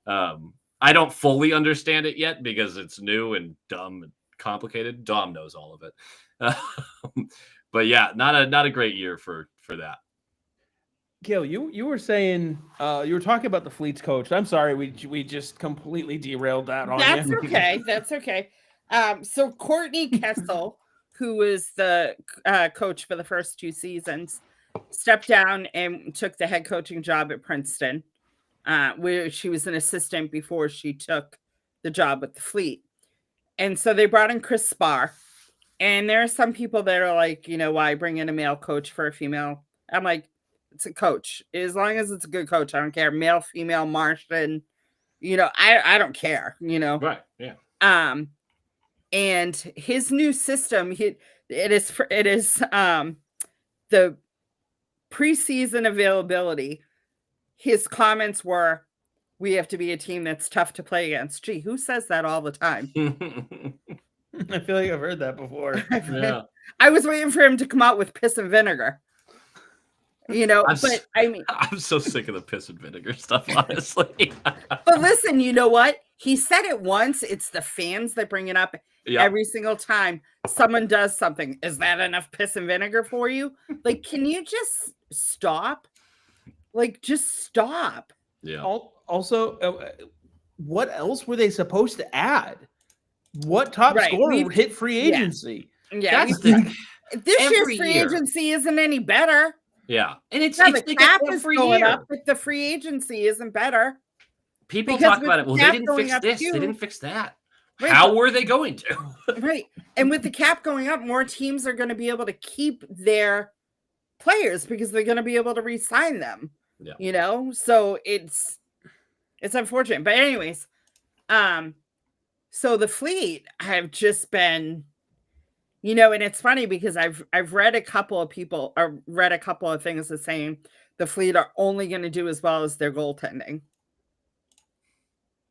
I don't fully understand it yet because it's new and dumb and complicated. Dom knows all of it. But yeah, not a great year for that. Gayle, you were saying you were talking about the Fleet's coach. I'm sorry, we just completely derailed that on That's you. okay. That's okay. So Courtney Kessel, who was the coach for the first 2 seasons, stepped down and took the head coaching job at Princeton, where she was an assistant before she took the job with the Fleet. And so they brought in Chris Spar. And there are some people that are like, why bring in a male coach for a female? I'm like, it's a coach. As long as it's a good coach, I don't care. Male, female, Martian, I don't care, Right, yeah. And his new system, it is the preseason availability. His comments were, we have to be a team that's tough to play against. Gee, who says that all the time? I feel like I've heard that before. Yeah. I was waiting for him to come out with piss and vinegar. I'm so sick of the piss and vinegar stuff, honestly. But listen, you know what? He said it once. It's the fans that bring it up every single time someone does something. Is that enough piss and vinegar for you? Like, can you just stop? Like, just stop. Yeah. Also, what else were they supposed to add? What top scorer hit free agency? Yeah. This year's free agency isn't any better. Yeah. And it's the cap is going up, but the free agency isn't better. People talk about it. Well, they didn't fix this. They didn't fix that. Right. How were they going to? Right. And with the cap going up, more teams are going to be able to keep their players because they're going to be able to re-sign them. Yeah. So it's unfortunate. But anyways, so the Fleet have just been, and it's funny because I've read a couple of people or read a couple of things that saying the Fleet are only going to do as well as their goaltending.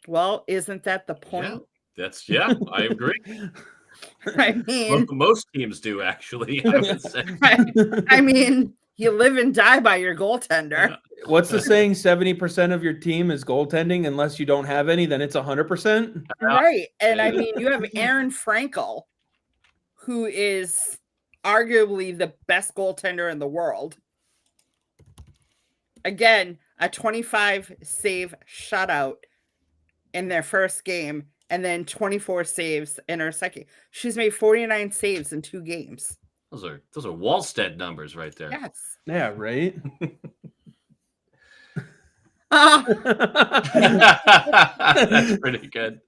Well, isn't that the point? Yeah, I agree. I mean, most teams do actually. I would say. I mean, you live and die by your goaltender. Yeah. What's the saying? 70% of your team is goaltending. Unless you don't have any, then it's 100%. Right. And I mean, you have Erin Frankel, who is arguably the best goaltender in the world. Again, a 25 save shutout in their first game, and then 24 saves in her second. She's made 49 saves in 2 games. Those are Wallstead numbers right there. Yes. Yeah, right. That's pretty good.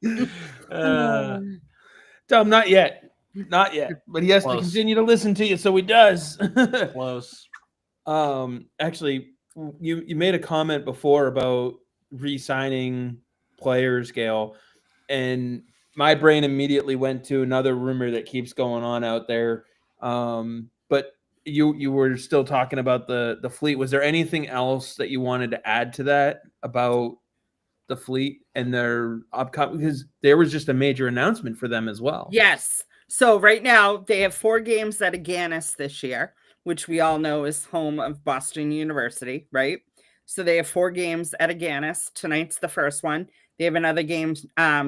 Tom, not yet. Not yet. But he has to continue to listen to you, so he does. Close. Actually, you made a comment before about re-signing players, Gayle, and my brain immediately went to another rumor that keeps going on out there. But you were still talking about the fleet. Was there anything else that you wanted to add to that about the fleet and their upcoming? Because there was just a major announcement for them as well. Yes. So right now they have 4 games at Agganis this year, which we all know is home of Boston University, right? So they have 4 games at Agganis. Tonight's the first one. They have another game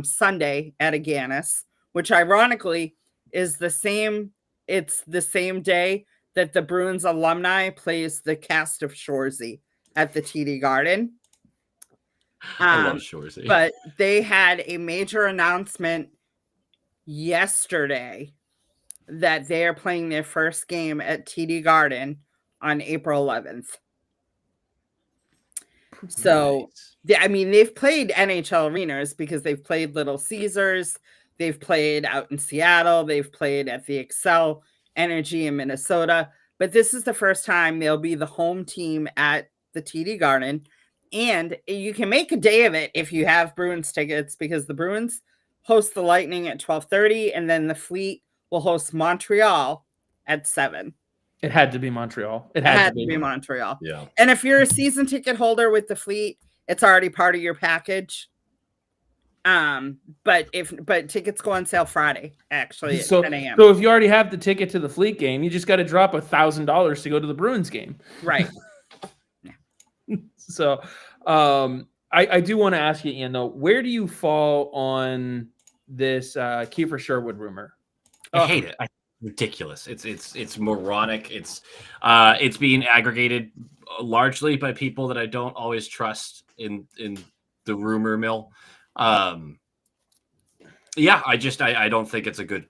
Sunday at Agganis, which ironically is the same. It's the same day that the Bruins alumni plays the cast of Shoresy at the TD Garden. I love Shoresy. But they had a major announcement yesterday that they are playing their first game at TD Garden on April 11th. So, I mean, they've played NHL arenas because they've played Little Caesars, they've played out in Seattle, they've played at the Excel Energy in Minnesota, but this is the first time they'll be the home team at the TD Garden. And you can make a day of it if you have Bruins tickets, because the Bruins host the Lightning at 12:30, and then the Fleet will host Montreal at 7. It had to be Montreal. It had to be Montreal. Yeah. And if you're a season ticket holder with the Fleet, it's already part of your package. But tickets go on sale Friday, actually, at 10 a.m. So if you already have the ticket to the Fleet game, you just got to drop $1,000 to go to the Bruins game. Right. So I do want to ask you, Ian, though, where do you fall on this Kiefer Sherwood rumor? I hate it. Ridiculous. It's moronic. It's being aggregated largely by people that I don't always trust in the rumor mill. Yeah, I don't think it's a good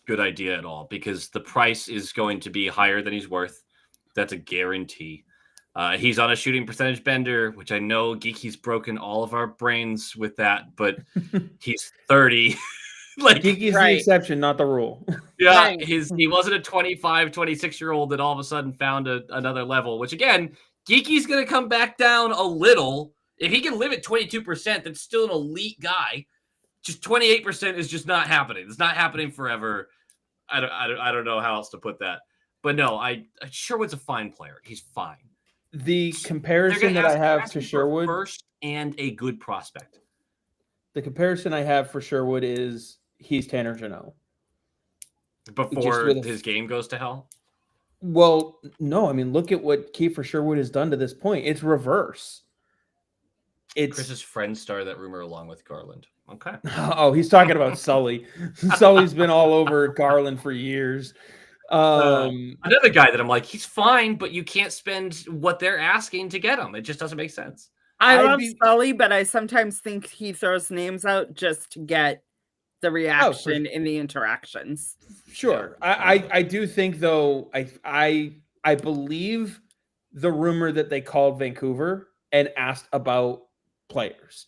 idea at all, because the price is going to be higher than he's worth. That's a guarantee. He's on a shooting percentage bender, which I know Geeky's broken all of our brains with that, but he's 30. Like, Geeky's the exception, not the rule. Yeah, Right. he wasn't a 25, 26-year-old that all of a sudden found another level, which again, Geeky's going to come back down a little. If he can live at 22%, that's still an elite guy. Just 28% is just not happening. It's not happening forever. I don't know how else to put that. But no, Sherwood's a fine player. He's fine. The comparison that I have to Sherwood, first and a good prospect. The comparison I have for Sherwood is he's Tanner Jeannot. Before his game goes to hell? Well, no. I mean, look at what Kiefer Sherwood has done to this point. It's reverse. It's Chris's friend started that rumor along with Garland. Okay. Oh, he's talking about Sully. Sully's been all over Garland for years. Another guy that I'm like, he's fine, but you can't spend what they're asking to get him. It just doesn't make sense. I love Sully, but I sometimes think he throws names out just to get the reaction in the interactions. Sure. I do think, though, I believe the rumor that they called Vancouver and asked about players.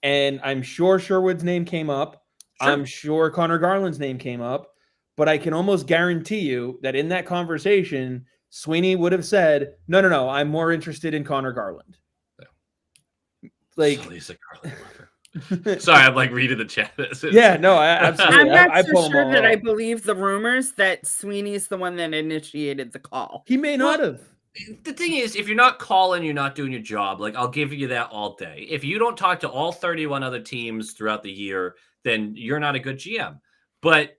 And I'm sure Sherwood's name came up. Sure. I'm sure Connor Garland's name came up. But I can almost guarantee you that in that conversation, Sweeney would have said, no, I'm more interested in Connor Garland. Like, Sully's a Garland lover. Sorry, I'm like reading the chat. Yeah, no, absolutely. I'm not so sure that I believe the rumors that Sweeney's the one that initiated the call. He may not have. The thing is, if you're not calling, you're not doing your job. Like, I'll give you that all day. If you don't talk to all 31 other teams throughout the year, then you're not a good GM. But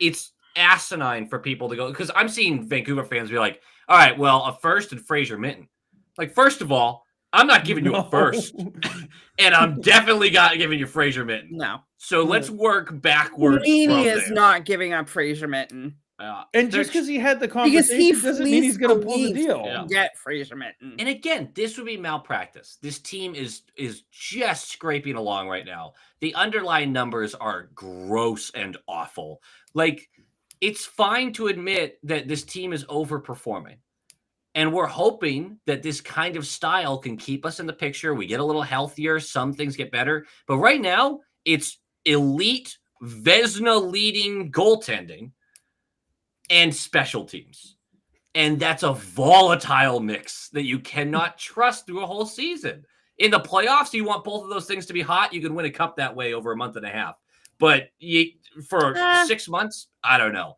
it's asinine for people to go, because I'm seeing Vancouver fans be like, all right, well, a first and Fraser Minton. Like, first of all, I'm not giving you a first, and I'm definitely not giving you Fraser Minton. No. So let's work backwards. Sweeney is not giving up Fraser Minton. And just because he had the conversation doesn't mean he's going to pull the deal. Get Fraser Minton. And again, this would be malpractice. This team is just scraping along right now. The underlying numbers are gross and awful. Like, it's fine to admit that this team is overperforming. And we're hoping that this kind of style can keep us in the picture. We get a little healthier. Some things get better. But right now, it's elite, Vezina-leading goaltending and special teams. And that's a volatile mix that you cannot trust through a whole season. In the playoffs, you want both of those things to be hot. You can win a cup that way over a month and a half. But for 6 months, I don't know.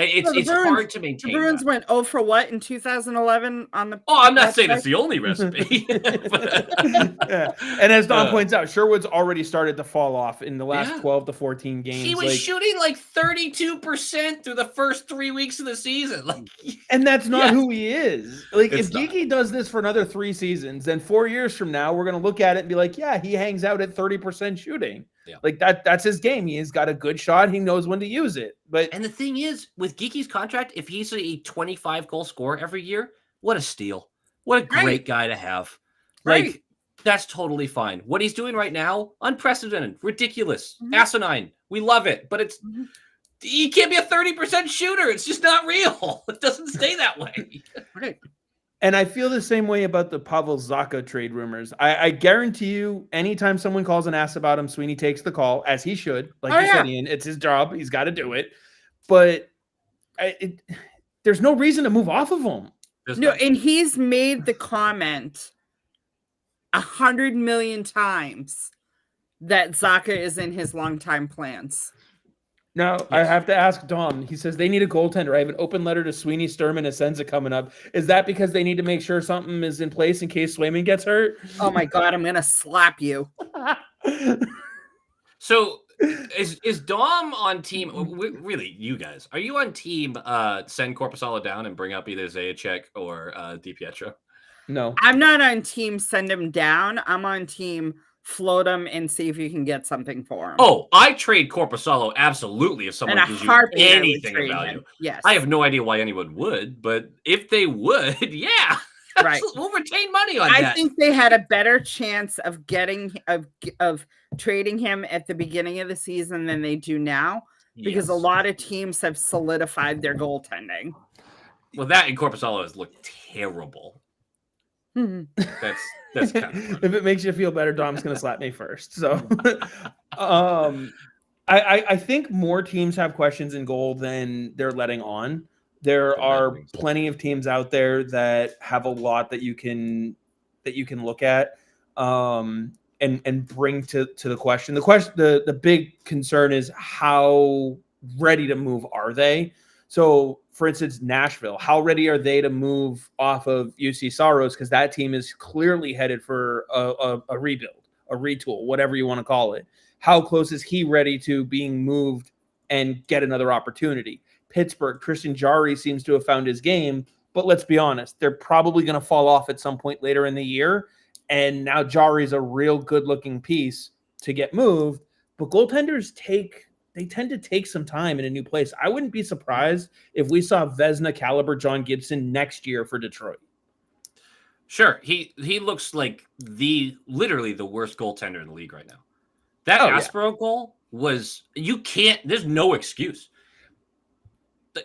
It's hard to maintain. The Bruins went 0 for what in 2011 on the. Oh, I'm not saying it's the only recipe. Yeah. And as Dom points out, Sherwood's already started to fall off in the last 12 to 14 games. He was shooting like 32% through the first 3 weeks of the season. And that's not who he is. Like, if Geeky does this for another 3 seasons, then 4 years from now, we're going to look at it and be like, yeah, he hangs out at 30% shooting. Yeah. Like that's his game. He's got a good shot. He knows when to use it. And the thing is, with Geeky's contract, if he's a 25 goal scorer every year, what a steal. What a great guy to have. Like, that's totally fine. What he's doing right now, unprecedented, ridiculous, asinine. We love it. But he can't be a 30% shooter. It's just not real. It doesn't stay that way. Right. And I feel the same way about the Pavel Zacha trade rumors. I guarantee you, anytime someone calls and asks about him, Sweeney takes the call, as he should. Like you said, Ian, it's his job. He's got to do it. But there's no reason to move off of him. No, and he's made the comment 100 million times that Zacha is in his longtime plans. Now, I have to ask Dom. He says they need a goaltender. I have an open letter to Sweeney, Sturm, and Asenza coming up. Is that because they need to make sure something is in place in case Swayman gets hurt? Oh, my God. I'm going to slap you. So is Dom on team? Really, you guys, are you on team send Korpisalo down and bring up either Zajac or DiPietro? No. I'm not on team send him down. I'm on team float him and see if you can get something for him. Oh, I trade Korpisalo absolutely if someone gives you anything of value. Yes. I have no idea why anyone would, but if they would, yeah. Right. We'll retain money on that. I think they had a better chance of of trading him at the beginning of the season than they do now because a lot of teams have solidified their goaltending. Well, that and Korpisalo has looked terrible. That's kind of if it makes you feel better, Dom's going to slap me first. So I think more teams have questions in goal than they're letting on. There are plenty of teams out there that have a lot that you can look at and bring to the question. The big concern is how ready to move are they? So, for instance, Nashville, how ready are they to move off of UC Saros? Because that team is clearly headed for a rebuild, a retool, whatever you want to call it. How close is he ready to being moved and get another opportunity? Pittsburgh, Tristan Jarry seems to have found his game, but let's be honest, they're probably going to fall off at some point later in the year. And now Jarry's a real good-looking piece to get moved. But goaltenders tend to take some time in a new place. I wouldn't be surprised if we saw Vezina caliber John Gibson next year for Detroit. Sure. He looks like literally the worst goaltender in the league right now. That Aspero goal was, there's no excuse.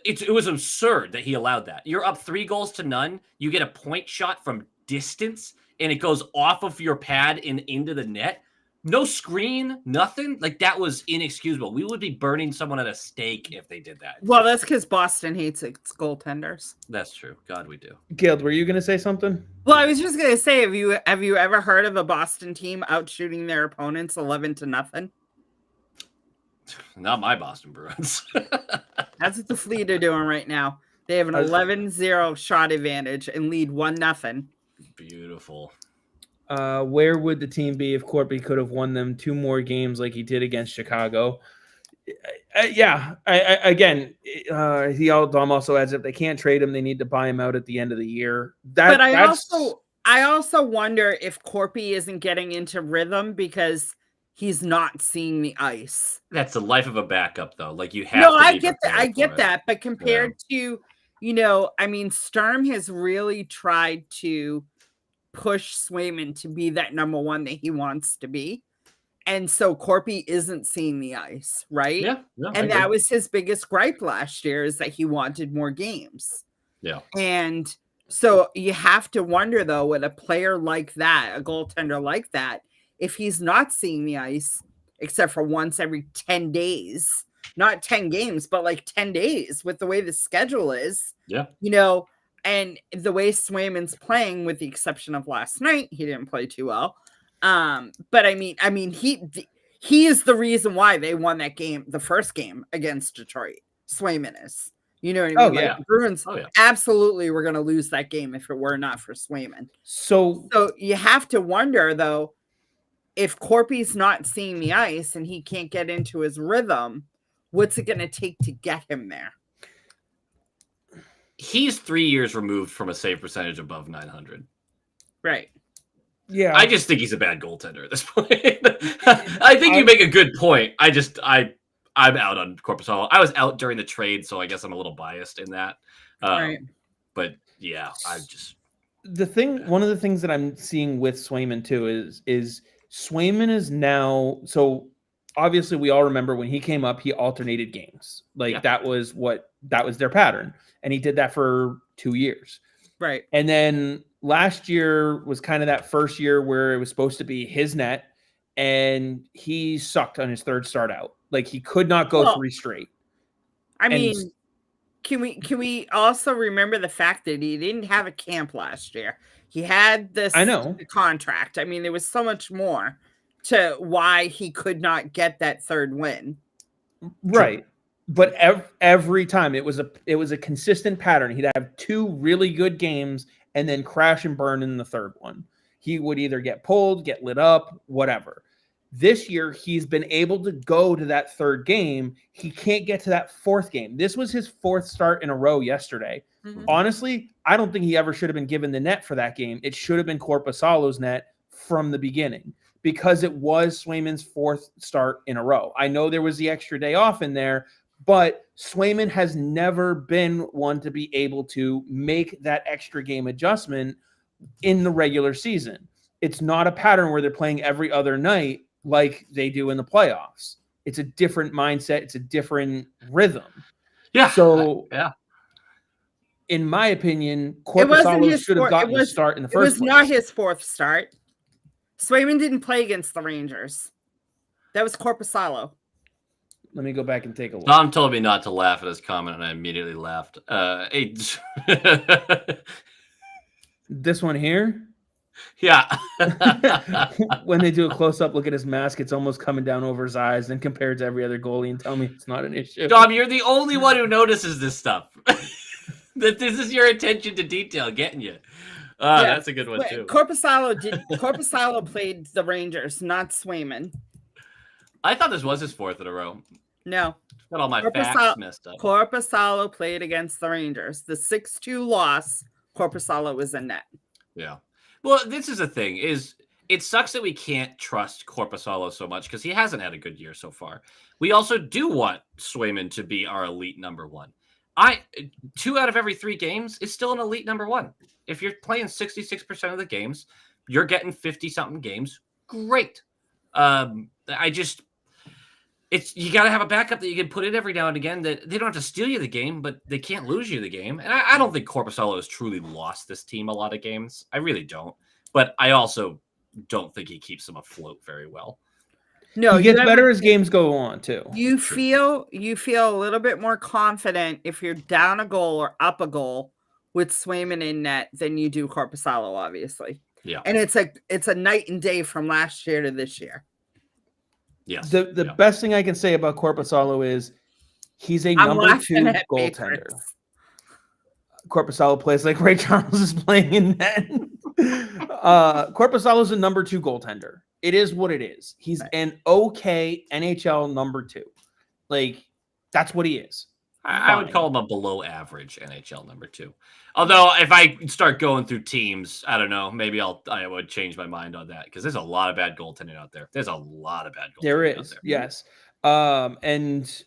It was absurd that he allowed that. You're up 3-0. You get a point shot from distance and it goes off of your pad and into the net. No screen, nothing. Like, that was inexcusable. We would be burning someone at a stake if they did that. Well, that's because Boston hates its goaltenders. That's true. God, we do. Gail, were you going to say something? Well, I was just going to say, have you ever heard of a Boston team out shooting their opponents 11-0? Not my Boston Bruins. That's what the Fleet are doing right now. They have an 11-0 shot advantage and lead 1-0. Beautiful. Where would the team be if Corby could have won them 2 more games like he did against Chicago? Dom also adds if they can't trade him, they need to buy him out at the end of the year. But I also wonder if Corpy isn't getting into rhythm because he's not seeing the ice. That's the life of a backup, though. Like, you have. No, I get that. I get that. But compared to, Sturm has really tried to push Swayman to be that number one that he wants to be. And so Corpy isn't seeing the ice, right? Yeah. And that was his biggest gripe last year, is that he wanted more games. Yeah. And so you have to wonder, though, with a player like that, a goaltender like that, if he's not seeing the ice, except for once every 10 days, not 10 games, but like 10 days with the way the schedule is, And the way Swayman's playing, with the exception of last night, he didn't play too well. But I mean, he is the reason why they won that game, the first game against Detroit. Swayman is. You know what I mean? Yeah. The Bruins absolutely were going to lose that game if it were not for Swayman. So you have to wonder, though, if Corpy's not seeing the ice and he can't get into his rhythm, what's it going to take to get him there? He's 3 years removed from a save percentage above 900. Right. Yeah. I just think he's a bad goaltender at this point. I think you make a good point. I'm out on Korpisalo. I was out during the trade, so I guess I'm a little biased in that. Right. But yeah, one of the things that I'm seeing with Swayman too is Swayman is now, so obviously we all remember when he came up, he alternated games. That was their pattern. And he did that for 2 years. Right. And then last year was kind of that first year where it was supposed to be his net, and he sucked on his third start out. He could not go 3 straight. I mean, can we also remember the fact that he didn't have a camp last year? He had this contract. I mean, there was so much more to why he could not get that third win. Right. But every time it was a consistent pattern. He'd have 2 really good games and then crash and burn in the third one. He would either get pulled, get lit up, whatever. This year, he's been able to go to that third game. He can't get to that fourth game. This was his 4th start in a row yesterday. Mm-hmm. Honestly, I don't think he ever should have been given the net for that game. It should have been Korpisalo's net from the beginning, because it was Swayman's 4th start in a row. I know there was the extra day off in there, but Swayman has never been one to be able to make that extra game adjustment in the regular season. It's not a pattern where they're playing every other night like they do in the playoffs. It's a different mindset. It's a different rhythm. Yeah. So, in my opinion, Korpisalo should have gotten a start in the first place. It was not his 4th start. Swayman didn't play against the Rangers. That was Korpisalo. Let me go back and take a look. Dom told me not to laugh at his comment, and I immediately laughed. This one here? Yeah. When they do a close-up look at his mask, it's almost coming down over his eyes, and compared to every other goalie, and tell me it's not an issue. Dom, you're the only one who notices this stuff. That this is your attention to detail getting you. That's a good one, too. Korpisalo played the Rangers, not Swayman. I thought this was his 4th in a row. No. Got all my facts messed up. Korpisalo played against the Rangers. The 6-2 loss, Korpisalo was in net. Yeah. Well, this is the thing, is it sucks that we can't trust Korpisalo so much because he hasn't had a good year so far. We also do want Swayman to be our elite number 1. 2 out of every 3 games is still an elite number 1. If you're playing 66% of the games, you're getting 50-something games. Great. You got to have a backup that you can put in every now and again, that they don't have to steal you the game, but they can't lose you the game. And I don't think Korpisalo has truly lost this team a lot of games. I really don't. But I also don't think he keeps them afloat very well. No, he gets better as games go on too. You feel a little bit more confident if you're down a goal or up a goal with Swayman in net than you do Korpisalo, obviously. Yeah. And it's a night and day from last year to this year. Yes. The best thing I can say about Korpisalo is he's a number 2 goaltender. Korpisalo plays like Ray Charles is playing in net. Korpisalo is a number 2 goaltender. It is what it is. He's an okay NHL number 2. That's what he is. I would call him a below average NHL number 2. Although if I start going through teams, I don't know, maybe I would change my mind on that, because there's a lot of bad goaltending out there. There's a lot of bad goaltending there is, out there. Yes. And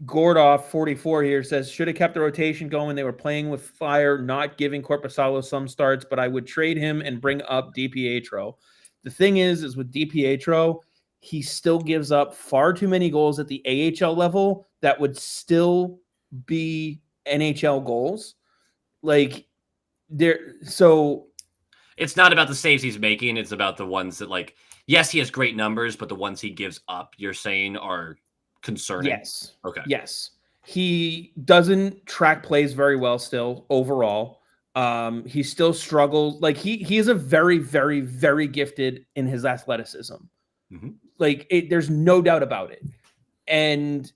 Gordoff 44 here says, should have kept the rotation going. They were playing with fire, not giving Korpisalo some starts, but I would trade him and bring up DiPietro. The thing is with DiPietro, he still gives up far too many goals at the AHL level that would still be NHL goals. So it's not about the saves he's making. It's about the ones that, yes, he has great numbers, but the ones he gives up, you're saying, are concerning. Yes. Okay. Yes. He doesn't track plays very well still overall. He still struggles. Like he is a very, very, very gifted in his athleticism. Mhm. Like there's no doubt about it. And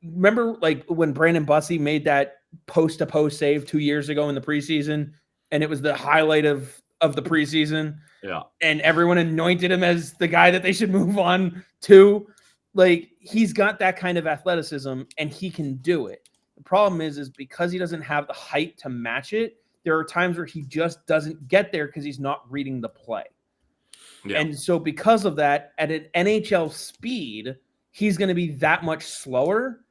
remember, like when Brandon Bussey made that post-to-post save 2 years ago in the preseason, and it was the highlight of the preseason. Yeah. And everyone anointed him as the guy that they should move on to. Like he's got that kind of athleticism, and he can do it. The problem is because he doesn't have the height to match it. There are times where he just doesn't get there because he's not reading the play. Yeah. And so because of that, at an NHL speed, he's going to be that much slower,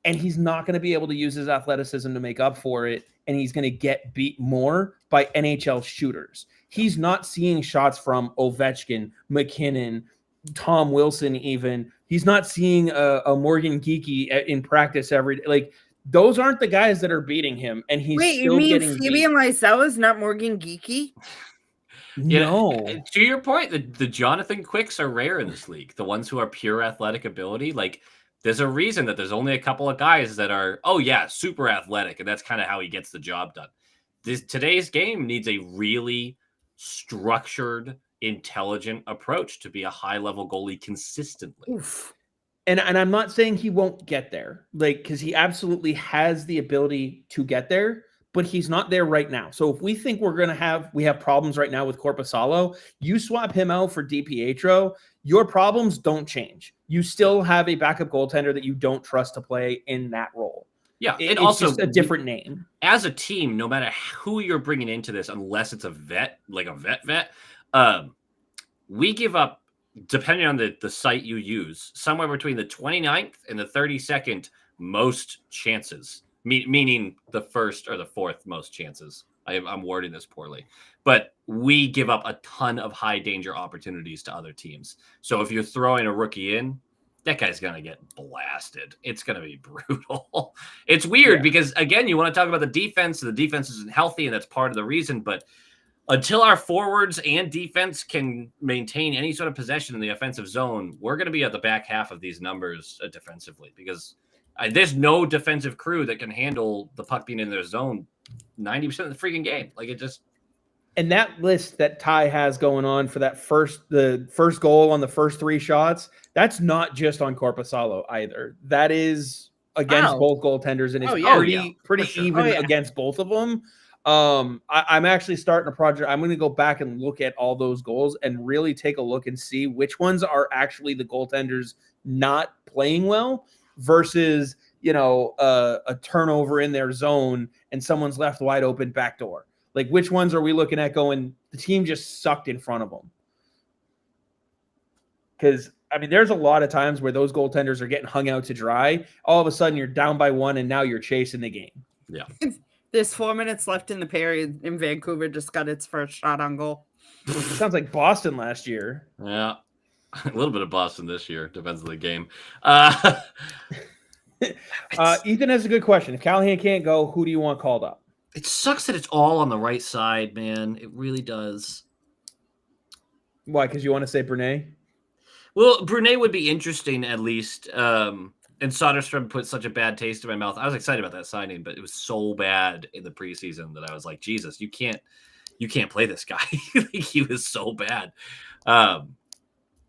and he's not going to be able to use his athleticism to make up for it, and he's going to get beat more by NHL shooters. He's not seeing shots from Ovechkin, McKinnon, Tom Wilson even. He's not seeing a Morgan Geekie in practice every day. Like, those aren't the guys that are beating him, and he's still getting beat. Fabian Lysell is not Morgan Geekie? No. To your point, the Jonathan Quicks are rare in this league. The ones who are pure athletic ability, like there's a reason that there's only a couple of guys that are, oh yeah, super athletic, and that's kind of how he gets the job done. Today's game needs a really structured, intelligent approach to be a high-level goalie consistently. Oof. And I'm not saying he won't get there, like, because he absolutely has the ability to get there, but he's not there right now. So if we think we have problems right now with Korpisalo, you swap him out for DiPietro, your problems don't change. You still have a backup goaltender that you don't trust to play in that role. Yeah, It's also just a different name. As a team, no matter who you're bringing into this, unless it's a vet, like a vet, we give up, depending on the site you use, somewhere between the 29th and the 32nd most chances, meaning the first or the fourth most chances. I'm wording this poorly, but we give up a ton of high danger opportunities to other teams. So if you're throwing a rookie in, that guy's going to get blasted. It's going to be brutal. It's weird because, again, you want to talk about the defense. The defense isn't healthy, and that's part of the reason. But until our forwards and defense can maintain any sort of possession in the offensive zone, we're going to be at the back half of these numbers defensively because there's no defensive crew that can handle the puck being in their zone 90% of the freaking game. Like, it just... And that list that Ty has going on for the first goal on the first three shots, that's not just on Korpisalo either. That is against both goaltenders, and it's pretty even against both of them. I'm actually starting a project. I'm going to go back and look at all those goals and really take a look and see which ones are actually the goaltenders not playing well versus, a turnover in their zone and someone's left wide open backdoor. Like, which ones are we looking at going, the team just sucked in front of them? Because, there's a lot of times where those goaltenders are getting hung out to dry. All of a sudden, you're down by one, and now you're chasing the game. Yeah. There's 4 minutes left in the period, and Vancouver just got its first shot on goal. It sounds like Boston last year. Yeah. A little bit of Boston this year. Depends on the game. Ethan has a good question. If Callahan can't go, who do you want called up? It sucks that it's all on the right side, man. It really does. Why? Because you want to say Brunet? Well, Brunet would be interesting at least. And Soderstrom put such a bad taste in my mouth. I was excited about that signing, but it was so bad in the preseason that I was like, Jesus, you can't play this guy. He was so bad.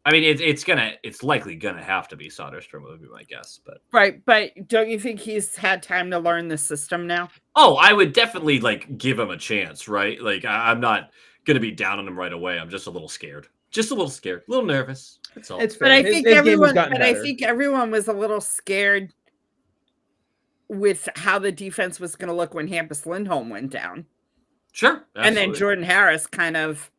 It's likely gonna have to be Soderstrom, would be my guess. But right, but don't you think he's had time to learn the system now? Oh, I would definitely give him a chance, right? I'm not gonna be down on him right away. I'm just a little scared, a little nervous. That's all. It's fair. But I think everyone was a little scared with how the defense was going to look when Hampus Lindholm went down. Sure, absolutely. And then Jordan Harris kind of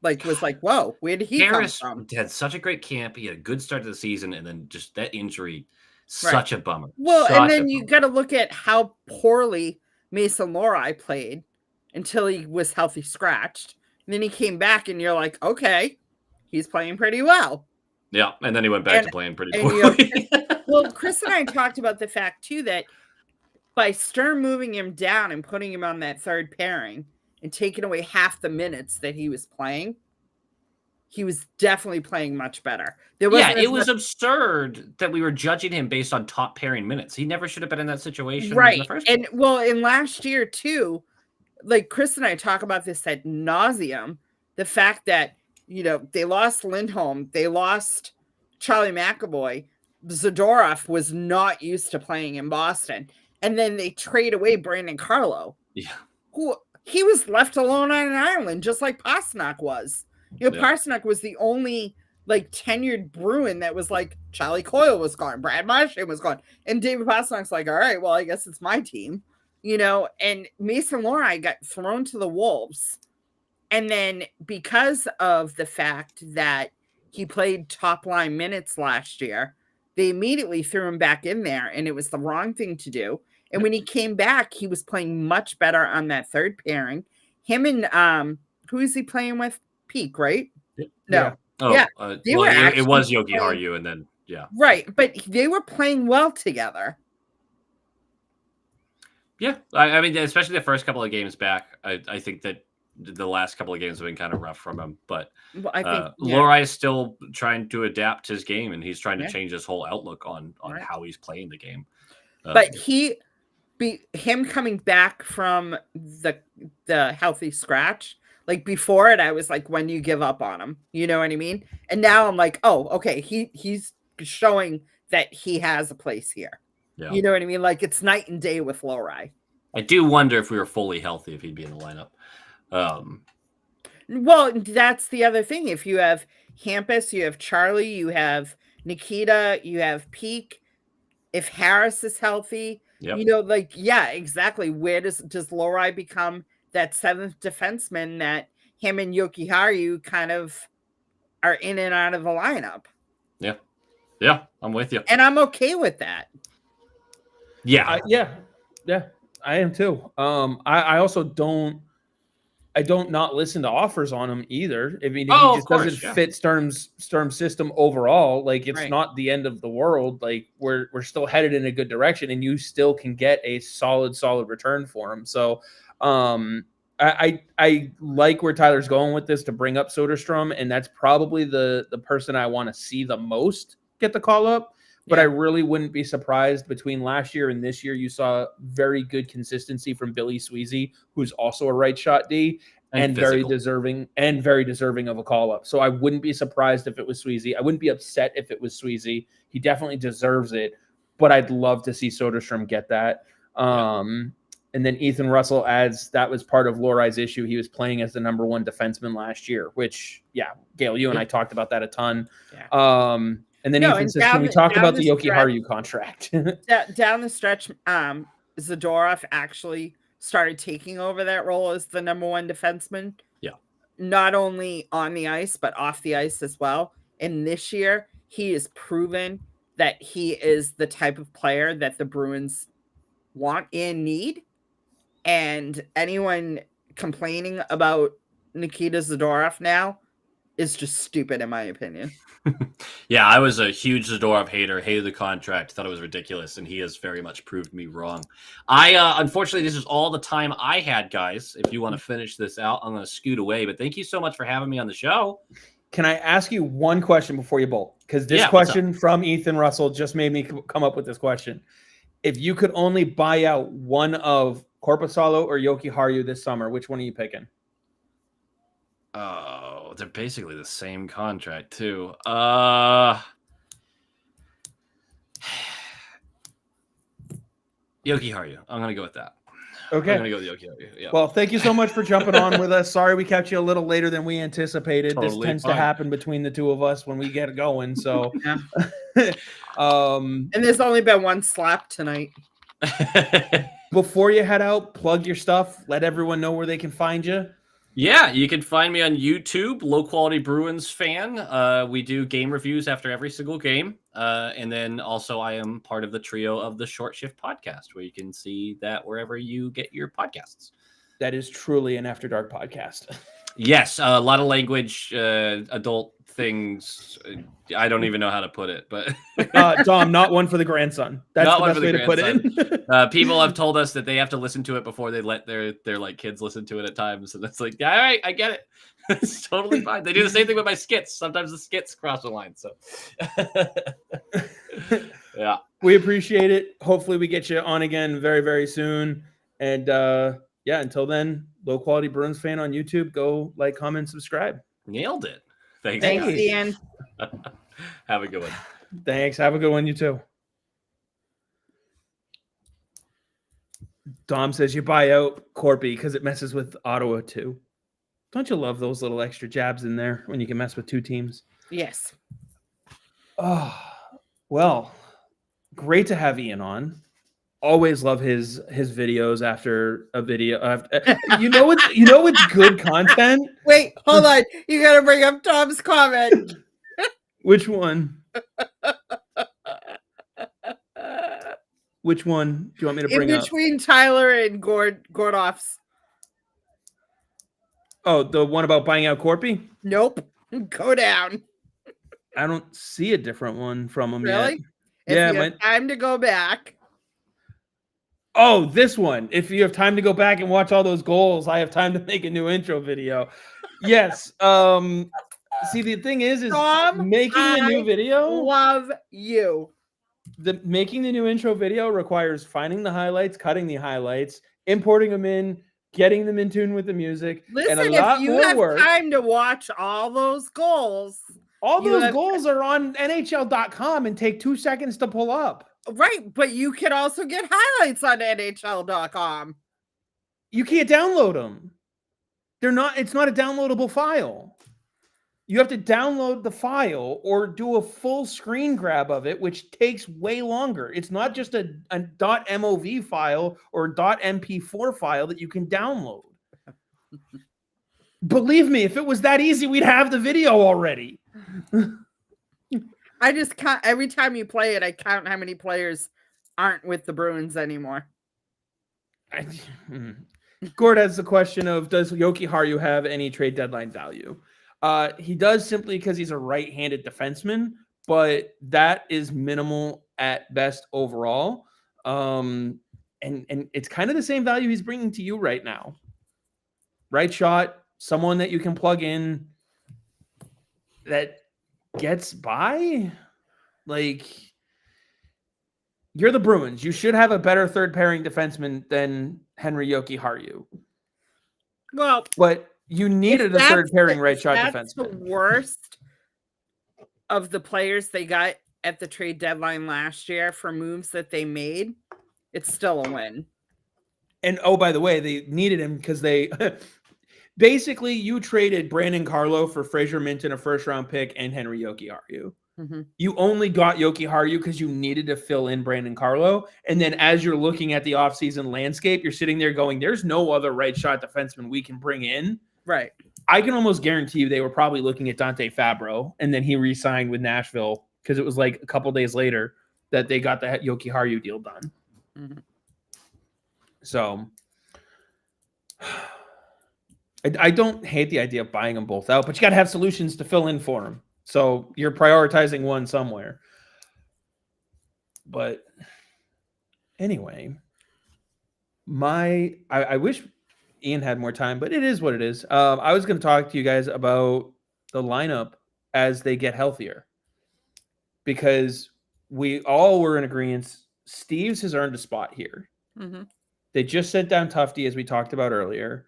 was like, whoa, where did he come from? Harris had such a great camp. He had a good start to the season, and then just that injury, such a bummer. Well, and then you got to look at how poorly Mason Lohrei played until he was healthy scratched. And then he came back, and you're like, okay, he's playing pretty well. Yeah, and then he went back to playing pretty poorly. Well, Chris and I talked about the fact, too, that by Stern moving him down and putting him on that third pairing and taking away half the minutes that he was playing, he was definitely playing much better. It was absurd that we were judging him based on top pairing minutes. He never should have been in that situation in the first place. And last year, too, like Chris and I talk about this ad nauseum, the fact that, they lost Lindholm, they lost Charlie McAvoy, Zadorov was not used to playing in Boston, and then they trade away Brandon Carlo. Yeah. Who he was left alone on an island, just like Pastrnak was. Pastrnak was the only tenured Bruin that was Charlie Coyle was gone, Brad Marchand was gone, and David Pastrnak's all right, well, I guess it's my team, and Mason Lohrei got thrown to the wolves, and then because of the fact that he played top line minutes last year, they immediately threw him back in there, and it was the wrong thing to do. And when he came back, he was playing much better on that third pairing. Him and who is he playing with? Peak, right? Yeah. No. Oh, yeah. It was Yogi Haru, and then right, but they were playing well together. Yeah, I mean, especially the first couple of games back, I think that the last couple of games have been kind of rough from him. But I think Lohrei is still trying to adapt his game, and he's trying to change his whole outlook on how he's playing the game. But him coming back from the healthy scratch, before it, I was like, when do you give up on him? You know what I mean? And now I'm like, oh, okay, he's showing that he has a place here. Yeah. You know what I mean? It's night and day with Lohrei. I do wonder if we were fully healthy, if he'd be in the lineup. Well, that's the other thing. If you have Hampus, you have Charlie, you have Nikita, you have Peak. If Harris is healthy, exactly. Where does Lohrei become that seventh defenseman that him and Yoki Haru kind of are in and out of the lineup? Yeah. Yeah, I'm with you. And I'm okay with that. Yeah. Yeah, I am too. I also don't not listen to offers on him either. I mean, if he just doesn't fit Sturm's system overall, it's not the end of the world. We're still headed in a good direction, and you still can get a solid return for him. So I like where Tyler's going with this to bring up Soderstrom, and that's probably the person I want to see the most get the call up. But I really wouldn't be surprised between last year and this year. You saw very good consistency from Billy Sweezy, who's also a right shot D and very deserving of a call up. So I wouldn't be surprised if it was Sweezy. I wouldn't be upset if it was Sweezy. He definitely deserves it, but I'd love to see Soderstrom get that. And then Ethan Russell adds that was part of Lohrai's issue. He was playing as the number one defenseman last year, which Gayle, you and I talked about that a ton. Yeah. And then Ethan says, can we talk about the Yoki Haru contract? Down the stretch, Zadorov actually started taking over that role as the number one defenseman. Yeah. Not only on the ice, but off the ice as well. And this year, he has proven that he is the type of player that the Bruins want and need. And anyone complaining about Nikita Zadorov now is just stupid, in my opinion. Yeah, I was a huge Zadorov hater, hated the contract, thought it was ridiculous, and he has very much proved me wrong. Unfortunately, this is all the time I had, guys. If you want to finish this out, I'm going to scoot away. But thank you so much for having me on the show. Can I ask you one question before you bolt? Because this question from Ethan Russell just made me come up with this question. If you could only buy out one of Korpisalo or Yoki Haru this summer, which one are you picking? Oh, they're basically the same contract too. Yoki Haru. I'm gonna go with that. Okay. I'm gonna go with Yoki Haru. Yeah. Well, thank you so much for jumping on with us. Sorry we kept you a little later than we anticipated. Totally this tends fine. to happen between the two of us when we get going. So and there's only been one slap tonight. Before you head out, plug your stuff. Let everyone know where they can find you. Yeah, you can find me on YouTube, Low Quality Bruins Fan. We do game reviews after every single game. And then also I am part of the trio of the Short Shift podcast, where you can see that wherever you get your podcasts. That is truly an After Dark podcast. Yes, a lot of language, adult things. I don't even know how to put it, but Dom, not one for the grandson. That's not the best way to put it. People have told us that they have to listen to it before they let their like kids listen to it at times, and that's like, all right, I get it. It's totally fine. They do the same thing with my skits. Sometimes the skits cross the line. So yeah, we appreciate it. Hopefully we get you on again very, very soon. And until then, Low Quality Bruins Fan on YouTube. Go like, comment, subscribe. Nailed it. Thanks, Thanks, guys. Ian. Have a good one. Thanks. Have a good one, you too. Dom says you buy out Corpy because it messes with Ottawa too. Don't you love those little extra jabs in there when you can mess with two teams? Yes. Oh, well, great to have Ian on. Always love his videos after a video. You know what's good content? Wait, hold on. You got to bring up Tom's comment. Which one? Which one do you want me to bring In up? between Tyler and Gordoff's. Oh, the one about buying out Corpy? Nope. Go down. I don't see a different one from him Really? yet. If you have time to go back. Oh, this one. If you have time to go back and watch all those goals, I have time to make a new intro video. Yes. See, the thing is Tom, making the new video. Love you. Making the new intro video requires finding the highlights, cutting the highlights, importing them in, getting them in tune with the music. Listen, and a lot if you more have work. time to watch all those goals. All those goals are on NHL.com and take 2 seconds to pull up. Right, but you can also get highlights on NHL.com. You can't download them. It's not a downloadable file. You have to download the file or do a full screen grab of it, which takes way longer. It's not just a .mov file or .mp4 file that you can download. Believe me, if it was that easy, we'd have the video already. I just count every time you play it. I count how many players aren't with the Bruins anymore. Gord has the question of, does Yoki Haru have any trade deadline value? He does, simply because he's a right-handed defenseman, but that is minimal at best overall. And it's kind of the same value he's bringing to you right now. Right shot, someone that you can plug in that gets by. Like, you're the Bruins. You should have a better third pairing defenseman than Henry Yoki Haru. Well, but you needed a third pairing right shot defenseman. That's the worst of the players they got at the trade deadline last year for moves that they made. It's still a win. And oh, by the way, they needed him because they basically, you traded Brandon Carlo for Fraser Minton, a first-round pick, and Henry Yoki Haru. Mm-hmm. You only got Yoki Haru because you needed to fill in Brandon Carlo. And then as you're looking at the offseason landscape, you're sitting there going, there's no other right shot defenseman we can bring in. Right. I can almost guarantee you they were probably looking at Dante Fabro, and then he re-signed with Nashville because it was like a couple days later that they got the Yoki Haru deal done. Mm-hmm. So I don't hate the idea of buying them both out, but you got to have solutions to fill in for them. So you're prioritizing one somewhere. But anyway, I wish Ian had more time, but it is what it is. I was going to talk to you guys about the lineup as they get healthier, because we all were in agreement. Steves has earned a spot here. Mm-hmm. They just sent down Tufte, as we talked about earlier.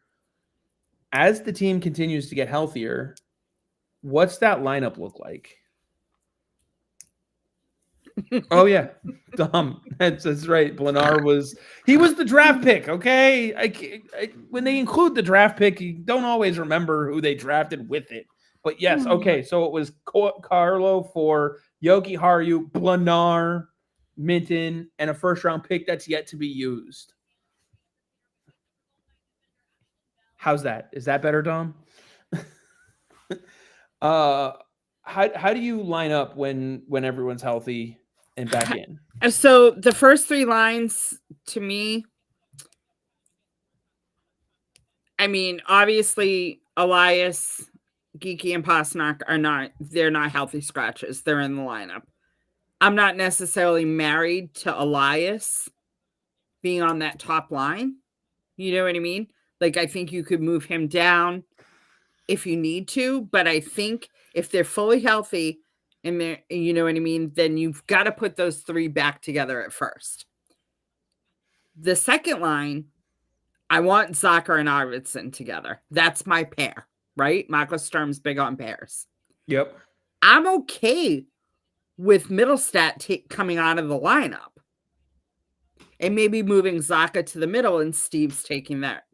As the team continues to get healthier, what's that lineup look like? Oh yeah, Dom. That's right. Blenar was the draft pick. Okay, when they include the draft pick, you don't always remember who they drafted with it. But yes, okay. So it was Carlo for Yoki Haru, Blenar, Minton, and a first-round pick that's yet to be used. How's that? Is that better, Dom? How do you line up when everyone's healthy and back in? So the first three lines, to me, I mean, obviously Elias, Geeky, and Pasternak they're not healthy scratches. They're in the lineup. I'm not necessarily married to Elias being on that top line. You know what I mean? Like, I think you could move him down if you need to, but I think if they're fully healthy and they're, you know what I mean, then you've got to put those three back together at first. The second line, I want Zucker and Arvidsson together. That's my pair, right? Michael Sturm's big on pairs. Yep. I'm okay with Middlestat coming out of the lineup and maybe moving Zaka to the middle and Steve's taking that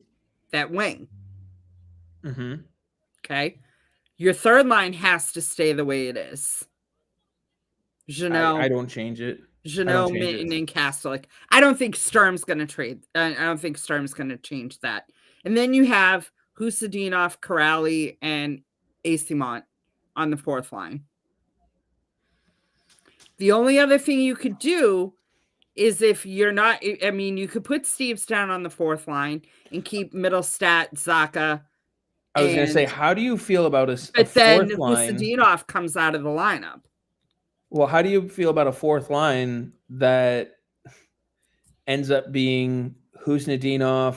wing. Mm-hmm. Okay. Your third line has to stay the way it is. I don't change it. Janelle, Minton, and Kastelik. I don't think Sturm's going to trade. I don't think Sturm's going to change that. And then you have Husadinov, Corrali, and Asimont on the fourth line. The only other thing you could do is if you're not, I mean, you could put Steves down on the fourth line and keep Middlestat, Zaka. I was going to say, how do you feel about a But then fourth line? Husadinov comes out of the lineup. Well, how do you feel about a fourth line that ends up being Husnudinov,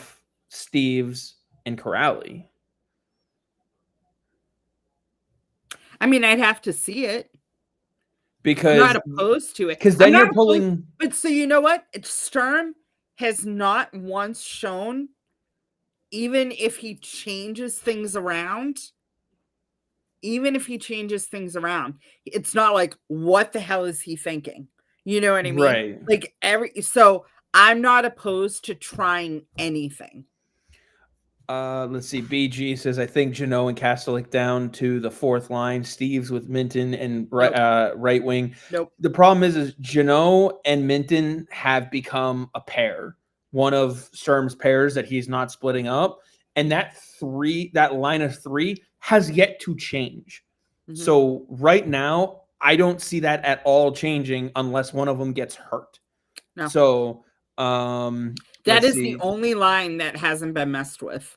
Steves, and Corrali? I mean, I'd have to see it. Because I'm not opposed to it. Because then you're pulling. But so you know what? Sturm has not once shown, even if he changes things around, it's not like, what the hell is he thinking? You know what I mean? Right. Like so I'm not opposed to trying anything. Let's see. BG says, I think Jeannot and Kastelik down to the fourth line. Steves with Minton and right wing. Nope. The problem is Jeannot and Minton have become a pair. One of Sturm's pairs that he's not splitting up. And that line of three has yet to change. Mm-hmm. So right now, I don't see that at all changing unless one of them gets hurt. No. So that is the only line that hasn't been messed with.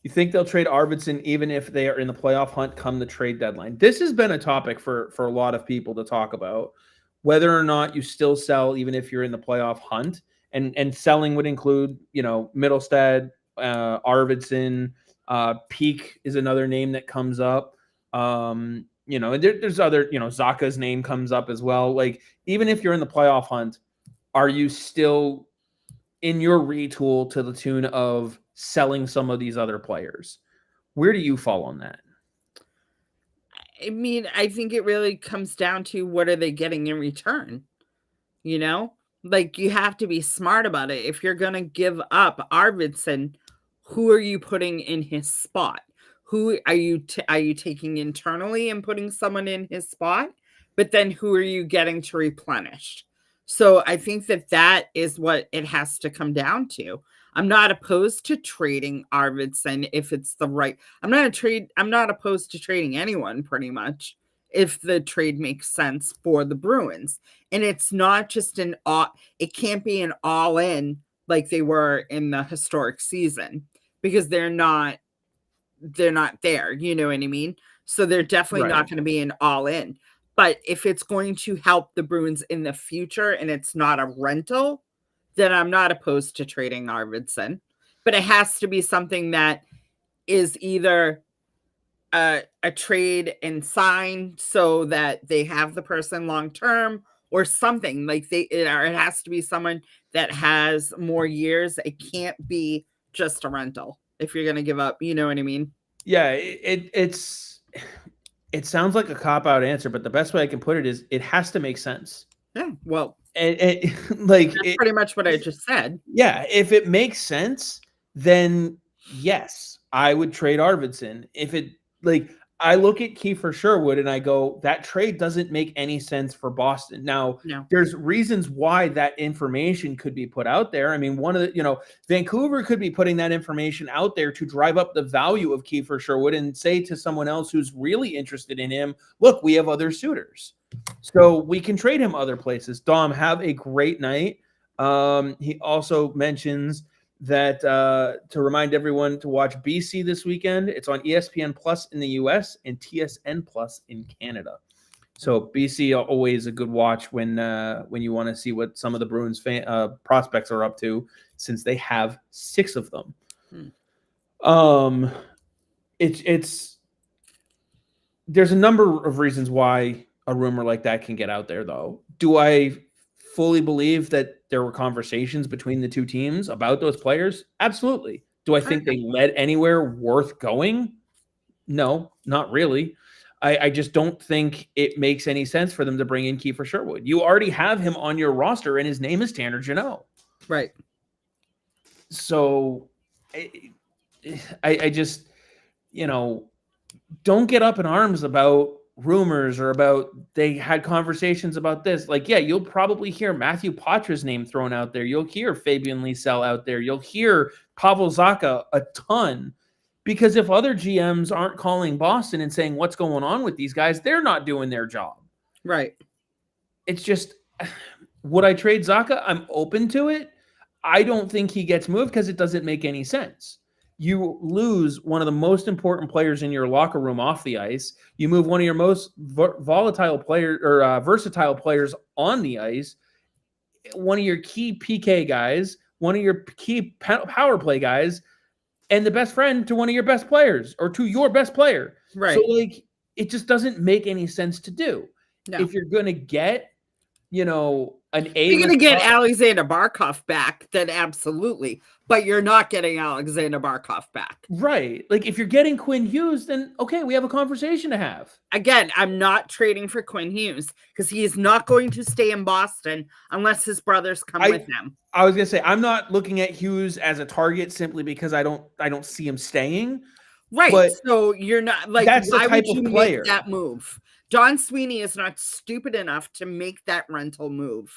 You think they'll trade Arvidsson even if they are in the playoff hunt come the trade deadline? This has been a topic for a lot of people to talk about, whether or not you still sell even if you're in the playoff hunt. And selling would include, Middlestad, Arvidsson, Peak is another name that comes up. There's other, Zaka's name comes up as well. Like, even if you're in the playoff hunt, are you still in your retool to the tune of selling some of these other players? Where do you fall on that? I mean, I think it really comes down to what are they getting in return? Like, you have to be smart about it. If you're going to give up Arvidsson, who are you putting in his spot? Who are you taking internally and putting someone in his spot? But then who are you getting to replenish? So I think that is what it has to come down to. I'm not opposed to trading Arvidsson if it's the right. I'm not opposed to trading anyone pretty much if the trade makes sense for the Bruins. And it's not just it can't be an all in like they were in the historic season because they're not there. You know what I mean? So they're definitely not going to be an all in. But if it's going to help the Bruins in the future and it's not a rental, then I'm not opposed to trading Arvidsson. But it has to be something that is either a trade and sign so that they have the person long term or something. Like it has to be someone that has more years. It can't be just a rental if you're going to give up. You know what I mean? Yeah, it sounds like a cop-out answer, but the best way I can put it is it has to make sense. Yeah, well, that's pretty much what I just said. Yeah, if it makes sense, then yes, I would trade Arvidsson. If it I look at Kiefer Sherwood and I go, that trade doesn't make any sense for Boston. Now, There's reasons why that information could be put out there. I mean, one of the, Vancouver could be putting that information out there to drive up the value of Kiefer Sherwood and say to someone else who's really interested in him, look, we have other suitors. So we can trade him other places. Dom, have a great night. He also mentions that to remind everyone to watch BC this weekend. It's on ESPN Plus in the US and TSN Plus in Canada. So BC always a good watch when you want to see what some of the Bruins prospects are up to, since they have 6 of them. There's a number of reasons why a rumor like that can get out there, though. Do I fully believe that there were conversations between the two teams about those players? Absolutely. Do I think they led anywhere worth going? No, not really. I just don't think it makes any sense for them to bring in Kiefer Sherwood. You already have him on your roster, and his name is Tanner Jeannot. Right. So I just, don't get up in arms about rumors or about they had conversations about this. Like, yeah, you'll probably hear Matthew Poitras's name thrown out there. You'll hear Fabian Lysell out there. You'll hear Pavel Zacha a ton. Because if other GMs aren't calling Boston and saying what's going on with these guys, they're not doing their job. Right. It's just, would I trade Zacha? I'm open to it. I don't think he gets moved because it doesn't make any sense. You lose one of the most important players in your locker room off the ice. You move one of your most volatile players or versatile players on the ice. One of your key PK guys, one of your key power play guys, and the best friend to one of your best players or to your best player. Right. So, it just doesn't make any sense to do. No. If you're going to get, an A. You're going to get Alexander Barkov back, then absolutely. But you're not getting Alexander Barkov back. Right. Like, if you're getting Quinn Hughes, then, okay, we have a conversation to have. Again, I'm not trading for Quinn Hughes because he is not going to stay in Boston unless his brothers come with him. I was going to say, I'm not looking at Hughes as a target simply because I don't see him staying. Right. But so you're not like, that's why the type would you of player. make that move? Don Sweeney is not stupid enough to make that rental move.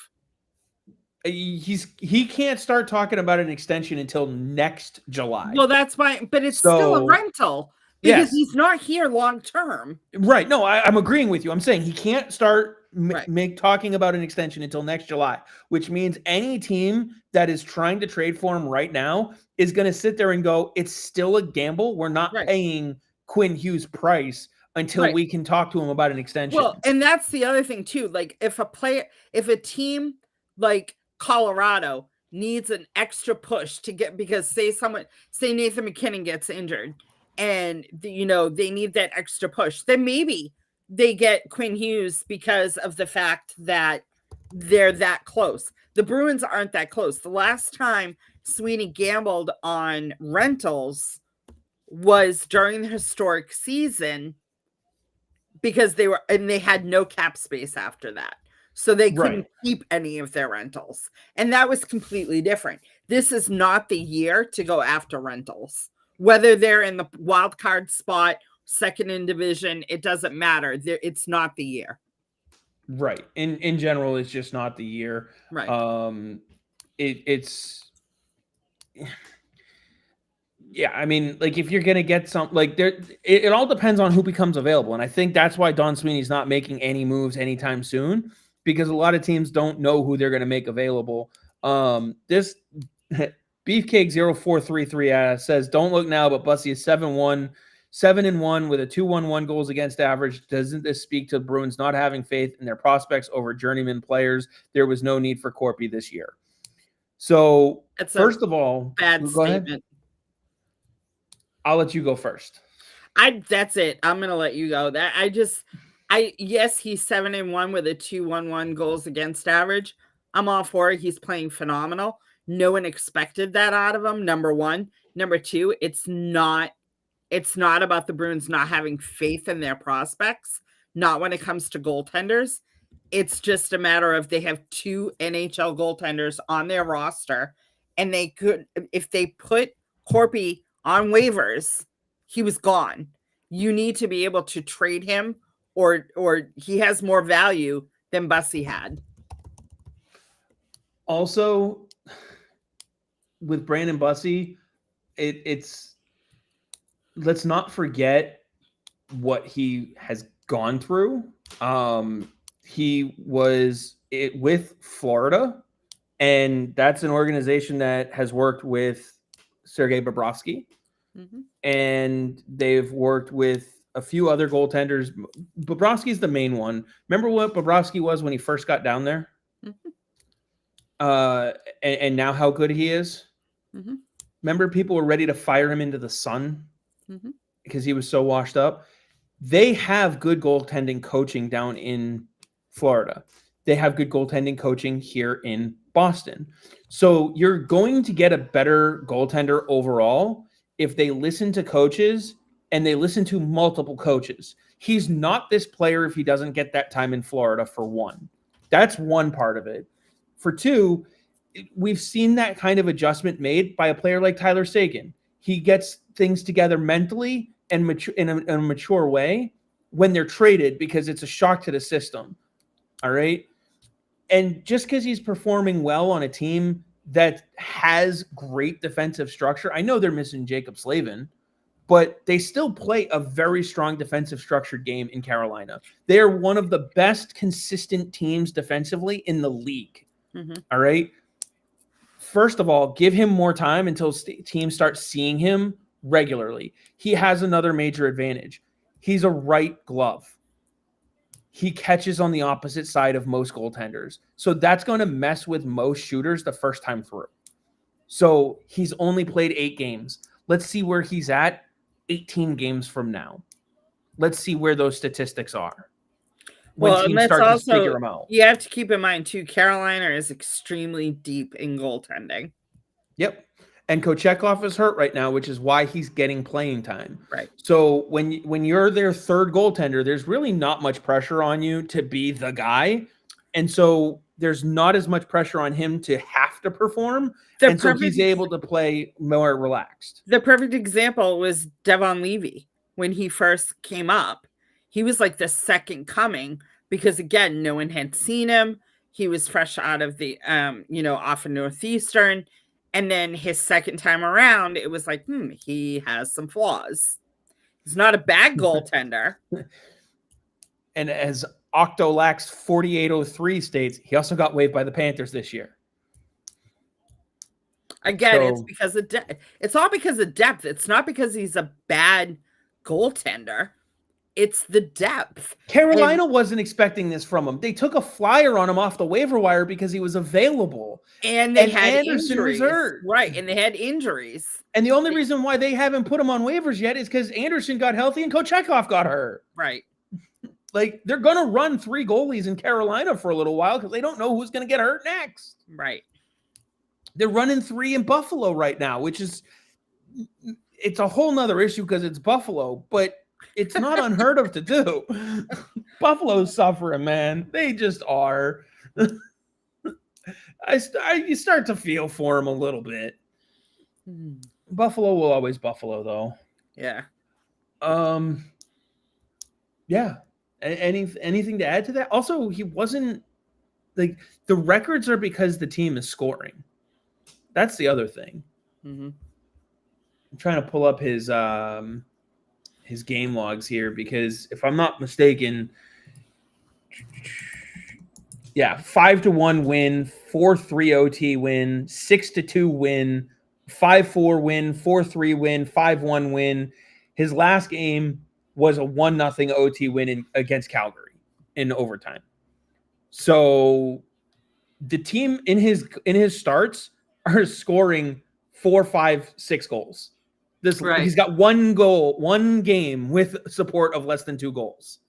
He can't start talking about an extension until next July. Well, that's fine, but it's still a rental because he's not here long term. Right. No, I'm agreeing with you. I'm saying he can't start talking about an extension until next July, which means any team that is trying to trade for him right now is going to sit there and go, it's still a gamble. We're not paying Quinn Hughes' price until we can talk to him about an extension. Well, and that's the other thing too. Like if a team like Colorado needs an extra push to get, because say Nathan McKinnon gets injured and they need that extra push, then maybe they get Quinn Hughes because of the fact that they're that close. The Bruins aren't that close. The last time Sweeney gambled on rentals was during the historic season because they had no cap space after that. So they couldn't keep any of their rentals. And that was completely different. This is not the year to go after rentals. Whether they're in the wild card spot, second in division, it doesn't matter. It's not the year. Right. In general, it's just not the year. Right. It's yeah, I mean, like if you're gonna get some, like it all depends on who becomes available, and I think that's why Don Sweeney's not making any moves anytime soon, because a lot of teams don't know who they're gonna make available. This Beefcake 0433 says, "Don't look now, but Bussy is 7-1 with a 2.11 goals against average. Doesn't this speak to Bruins not having faith in their prospects over journeyman players? There was no need for Corpy this year." So first of all, bad statement. Ahead. I'll let you go first. That's it. I'm gonna let you go. Yes, he's 7-1 with a 2.11 goals against average. I'm all for it. He's playing phenomenal. No one expected that out of him. Number one. Number two, it's not about the Bruins not having faith in their prospects. Not when it comes to goaltenders. It's just a matter of they have two NHL goaltenders on their roster, and they could, if they put Corpy on waivers, he was gone. You need to be able to trade him, or he has more value than Bussy had. Also, with Brandon Bussy, it's let's not forget what he has gone through. He was with Florida, and that's an organization that has worked with Sergei Bobrovsky, and they've worked with a few other goaltenders. Bobrovsky's the main one. Remember what Bobrovsky was when he first got down there? And now how good he is? Remember people were ready to fire him into the sun because he was so washed up? They have good goaltending coaching down in Florida. They have good goaltending coaching here in Boston. So you're going to get a better goaltender overall if they listen to coaches and they listen to multiple coaches. He's not this player if he doesn't get that time in Florida, for one. That's one part of it. For two, we've seen that kind of adjustment made by a player like Tyler Seguin. He gets things together mentally and in a mature way when they're traded, because it's a shock to the system. All right. And just because he's performing well on a team that has great defensive structure, I know they're missing Jacob Slavin, but they still play a very strong defensive structured game in Carolina. They are one of the best consistent teams defensively in the league. Mm-hmm. All right. First of all, give him more time until teams start seeing him regularly. He has another major advantage. He's a right glove. He catches on the opposite side of most goaltenders. So that's going to mess with most shooters the first time through. So he's only played 8 games. Let's see where he's at 18 games from now. Let's see where those statistics are. Well, and that's also, figure them out. You have to keep in mind too, Carolina is extremely deep in goaltending. Yep. And Kochetkov is hurt right now, which is why he's getting playing time. Right. So when you're their third goaltender, there's really not much pressure on you to be the guy. And so there's not as much pressure on him to have to perform. So he's able to play more relaxed. The perfect example was Devon Levy. When he first came up, he was like the second coming because, again, no one had seen him. He was fresh out of the, off of Northeastern. And then his second time around, it was like, he has some flaws. He's not a bad goaltender. And as Octolax 4803 states, he also got waived by the Panthers this year. Again, it's because of it's all because of depth. It's not because he's a bad goaltender. It's the depth. Carolina wasn't expecting this from him. They took a flyer on him off the waiver wire because he was available. And they had Anderson injuries. Reserved. Right, and they had injuries. And the only reason why they haven't put him on waivers yet is because Anderson got healthy and Kochetkov got hurt. Right. Like, they're going to run 3 goalies in Carolina for a little while because they don't know who's going to get hurt next. Right. They're running 3 in Buffalo right now, which is, it's a whole nother issue because it's Buffalo, but it's not unheard of to do. Buffalo's suffering, man. They just are. You start to feel for them a little bit. Buffalo will always Buffalo, though. Yeah. Yeah. Anything to add to that? Also, he wasn't like, the records are because the team is scoring. That's the other thing. Mm-hmm. I'm trying to pull up his game logs here because if I'm not mistaken, 5-1 win, 4-3 OT win, 6-2 win, 5-4 win, 4-3 win, 5-1 win. His last game was a 1-0 OT win against Calgary in overtime. So the team in his starts are scoring 4, 5, 6 goals. He's got 1 goal, 1 game with support of less than 2 goals.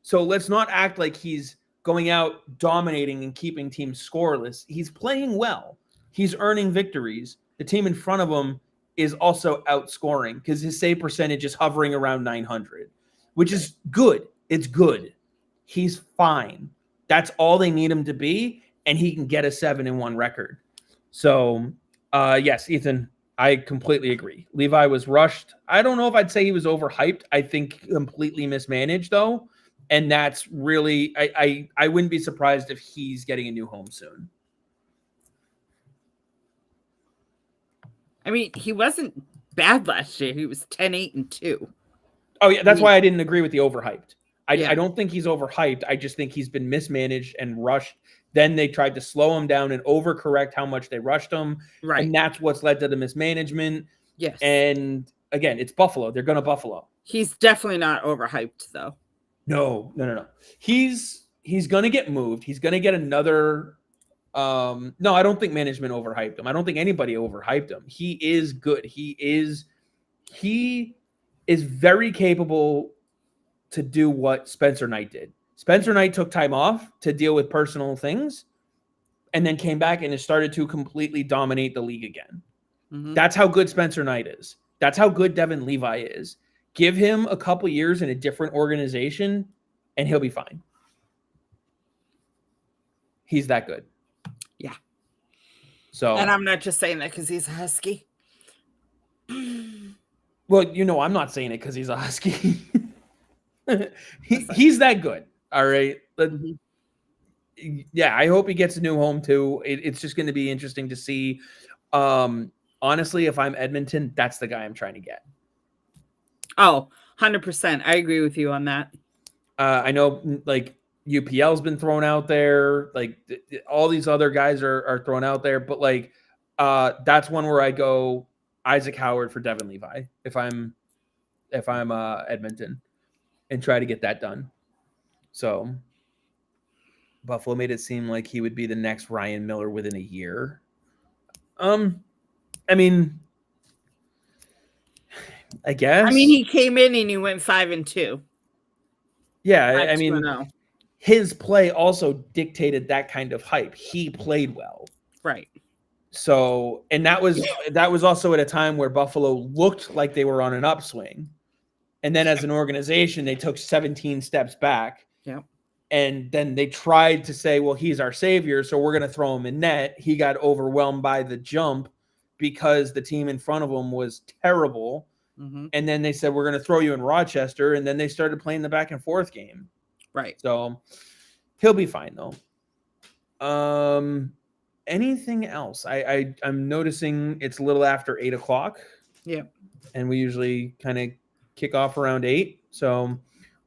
So let's not act like he's going out dominating and keeping teams scoreless. He's playing well. He's earning victories. The team in front of him is also outscoring because his save percentage is hovering around 900, which is good. It's good. He's fine. That's all they need him to be, and he can get a 7-1 record. So, yes, Ethan, I completely agree. Levi was rushed. I don't know if I'd say he was overhyped. I think completely mismanaged, though. And that's really, I wouldn't be surprised if he's getting a new home soon. I mean, he wasn't bad last year. He was 10-8-2. Oh, yeah, that's why I didn't agree with the overhyped. I don't think he's overhyped. I just think he's been mismanaged and rushed. Then they tried to slow him down and overcorrect how much they rushed him. Right. And that's what's led to the mismanagement. Yes. And again, it's Buffalo. They're going to Buffalo. He's definitely not overhyped, though. No. He's going to get moved. He's going to get another. No, I don't think management overhyped him. I don't think anybody overhyped him. He is good. He is very capable to do what Spencer Knight did. Spencer Knight took time off to deal with personal things and then came back and has started to completely dominate the league again. Mhm. That's how good Spencer Knight is. That's how good Devin Levi is. Give him a couple years in a different organization and he'll be fine. He's that good. Yeah. So, And I'm not just saying that because he's a Husky. well, I'm not saying it because he's a Husky. He's that good. All right. Mhm. Yeah, I hope he gets a new home too. It's just going to be interesting to see. Honestly, if I'm Edmonton, that's the guy I'm trying to get. Oh, 100%. I agree with you on that. I know like UPL's been thrown out there. Like all these other guys are thrown out there. But like that's one where I go Isaac Howard for Devin Levi if I'm Edmonton and try to get that done. So Buffalo made it seem like he would be the next Ryan Miller within a year. I mean, I guess. I mean, he came in and he went 5-2. Yeah, I mean, 5-2-0. his play also dictated that kind of hype. He played well. Right. So, and that was also at a time where Buffalo looked like they were on an upswing. And then as an organization, they took 17 steps back. Yeah. And then they tried to say, well, he's our savior, so we're going to throw him in net. He got overwhelmed by the jump because the team in front of him was terrible. Mm-hmm. And then they said, we're going to throw you in Rochester. And then they started playing the back and forth game. Right. So he'll be fine, though. Anything else? I'm noticing it's a little after 8 o'clock. Yeah. And we usually kind of kick off around 8. So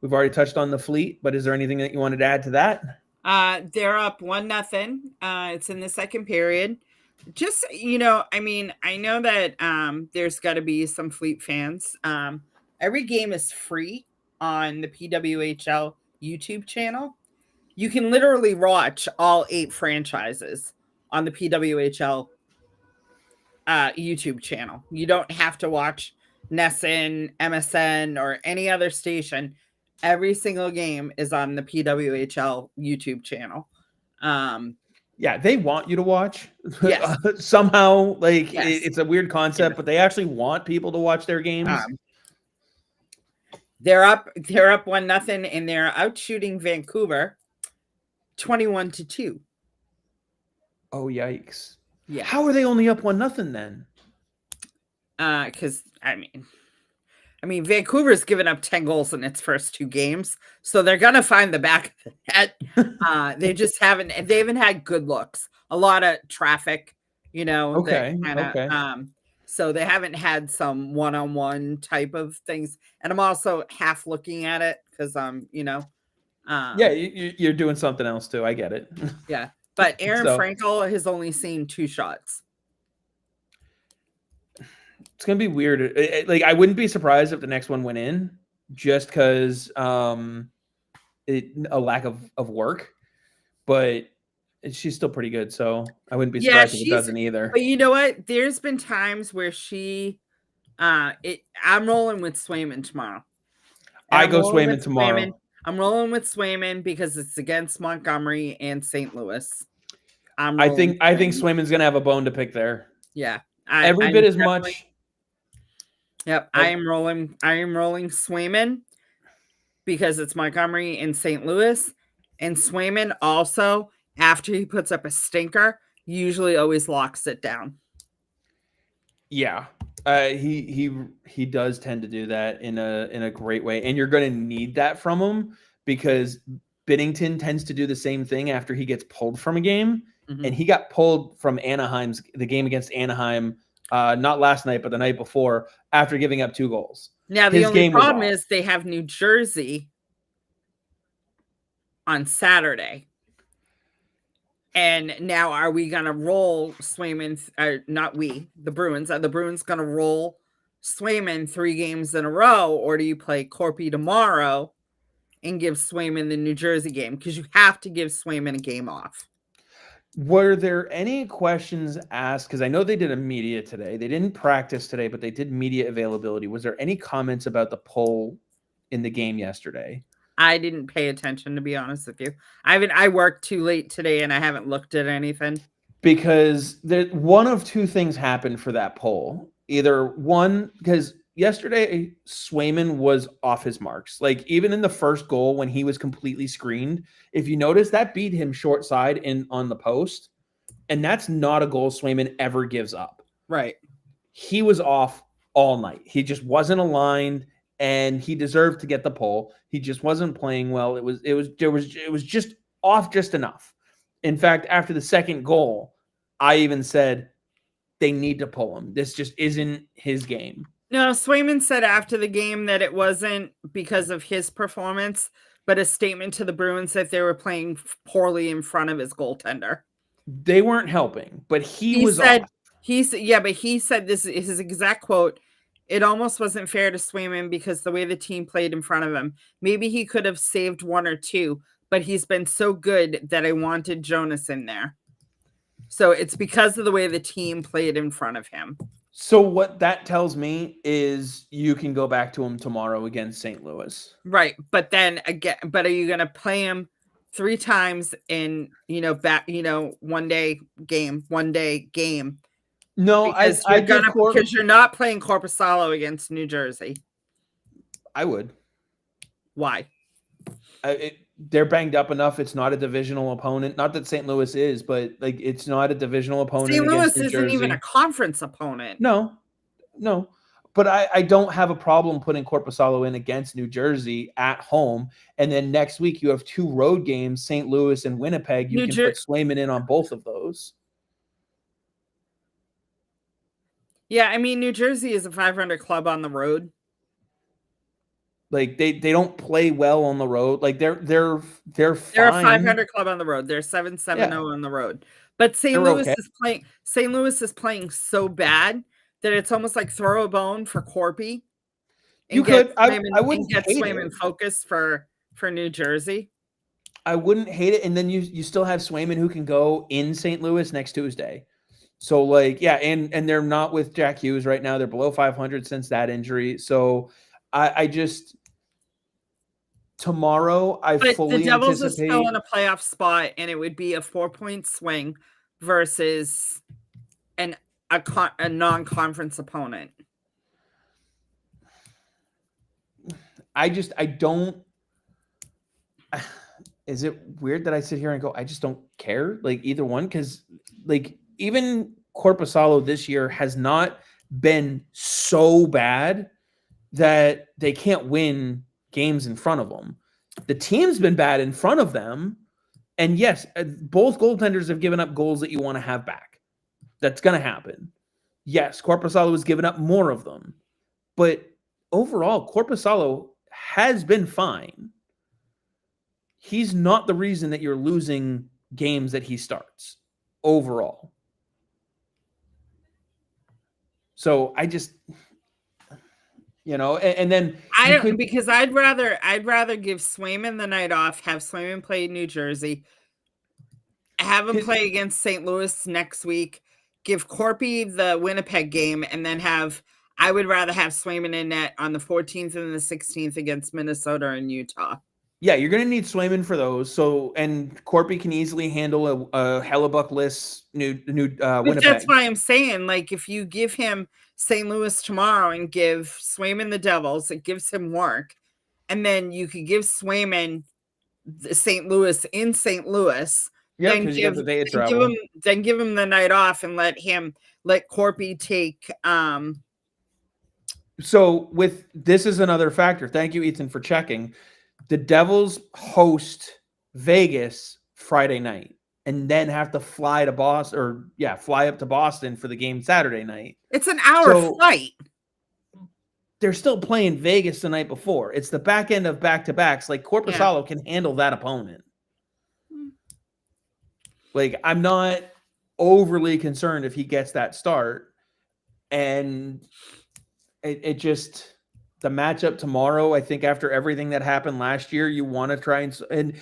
we've already touched on the Fleet, but is there anything that you wanted to add to that? They're up 1-0. It's in the second period. Just, I mean, I know that there's got to be some Fleet fans. Every game is free on the PWHL YouTube channel. You can literally watch all 8 franchises on the PWHL YouTube channel. You don't have to watch NESN, MSN, or any other station. Every single game is on the PWHL YouTube channel. Yeah, they want you to watch. Yes. Somehow, like Yes. it's a weird concept, but they actually want people to watch their games. They're up 1-0, and they're out shooting Vancouver 21-2. Oh, yikes. Yeah. How are they only up 1-0 then? Because I mean, Vancouver's given up 10 goals in its first 2 games, so they're gonna find the back of the net. They haven't had good looks. A lot of traffic, Okay. So they haven't had some one-on-one type of things. And I'm also half looking at it because yeah, you're doing something else too. I get it. Yeah, but Aaron Frankel has only seen 2 shots. It's gonna be weird. Like I wouldn't be surprised if the next one went in, just because a lack of work. But she's still pretty good, so I wouldn't be surprised if it doesn't either. But you know what? There's been times where I'm rolling with Swayman tomorrow. I go Swayman tomorrow. I'm rolling with Swayman because it's against Montgomery and St. Louis. I think Swayman's gonna have a bone to pick there. Yeah, every bit as much. Yep, I am rolling Swayman because it's Montgomery and St. Louis, and Swayman also, after he puts up a stinker, usually always locks it down. Yeah, he does tend to do that in a great way, and you're going to need that from him because Binnington tends to do the same thing after he gets pulled from a game, and he got pulled from the game against Anaheim. Not last night, but the night before, after giving up 2 goals. Now, the only problem is they have New Jersey on Saturday. And now are we going to roll Swayman? Not we, the Bruins. Are the Bruins going to roll Swayman 3 games in a row? Or do you play Corpy tomorrow and give Swayman the New Jersey game? Because you have to give Swayman a game off. Were there any questions asked? Because I know they did a media today. They didn't practice today, but they did media availability. Was there any comments about the pull in the game yesterday? I didn't pay attention, to be honest with you. I worked too late today and I haven't looked at anything. Because one of two things happened for that poll. Either one, because yesterday Swayman was off his marks. Like even in the first goal when he was completely screened, if you notice, that beat him short side on the post. And that's not a goal Swayman ever gives up. Right. He was off all night. He just wasn't aligned, and he deserved to get the poll. He just wasn't playing well. It was just off just enough. In fact, after the second goal, I even said they need to pull him. This just isn't his game. No, Swayman said after the game that it wasn't because of his performance, but a statement to the Bruins that they were playing poorly in front of his goaltender. They weren't helping, but he was said, off. He said this is his exact quote. It almost wasn't fair to Swayman because the way the team played in front of him. Maybe he could have saved one or two, but he's been so good that I wanted Jonas in there. So it's because of the way the team played in front of him. So what that tells me is you can go back to him tomorrow against St. Louis. Right. But then again, are you going to play him 3 times in, one day game? No, because you're not playing Korpisalo against New Jersey. I would. Why? They're banged up enough. It's not a divisional opponent. Not that St. Louis is, but like it's not a divisional opponent. St. Louis isn't even a conference opponent. No. But I don't have a problem putting Korpisalo in against New Jersey at home. And then next week you have 2 road games, St. Louis and Winnipeg. You can put Swayman in on both of those. Yeah, I mean, New Jersey is a 500 club on the road. Like they don't play well on the road. Like they're fine. They're a 500 club on the road. They're 7-7-0 on the road. But St. Louis is playing so bad that it's almost like throw a bone for Corpy. You could. I wouldn't get hate Swayman it. Focused for New Jersey. I wouldn't hate it, and then you still have Swayman who can go in St. Louis next Tuesday. So like and they're not with Jack Hughes right now. They're below 500 since that injury. So I just tomorrow fully the Devils anticipate are still in a playoff spot, and it would be a 4-point swing versus a non-conference opponent. I don't. Is it weird that I sit here and go, I just don't care? Like either one, because like even Korpisalo this year has not been so bad that they can't win games in front of them. The team's been bad in front of them. And yes, both goaltenders have given up goals that you want to have back. That's going to happen. Yes, Korpisalo has given up more of them. But overall, Korpisalo has been fine. He's not the reason that you're losing games that he starts overall. So I just, and then because I'd rather give Swayman the night off, have Swayman play New Jersey, have him play against St. Louis next week, give Corpy the Winnipeg game, and then I would rather have Swayman in net on the 14th and the 16th against Minnesota and Utah. Yeah, you're going to need Swayman for those. So, and Corpy can easily handle a Hellebuck-less new Winnipeg. That's why I'm saying, like, if you give him St. Louis tomorrow and give Swayman the Devils, it gives him work. And then you could give Swayman the St. Louis in St. Louis. Yeah, because you have the day of travel. Then give him the night off and let Corpy take. So this is another factor. Thank you, Ethan, for checking. The Devils host Vegas Friday night and then have to fly to Boston fly up to Boston for the game Saturday night. It's an hour flight. They're still playing Vegas the night before. It's the back end of back-to-backs. Like Korpisalo can handle that opponent. Like I'm not overly concerned if he gets that start. And it just the matchup tomorrow, I think after everything that happened last year, you want to try and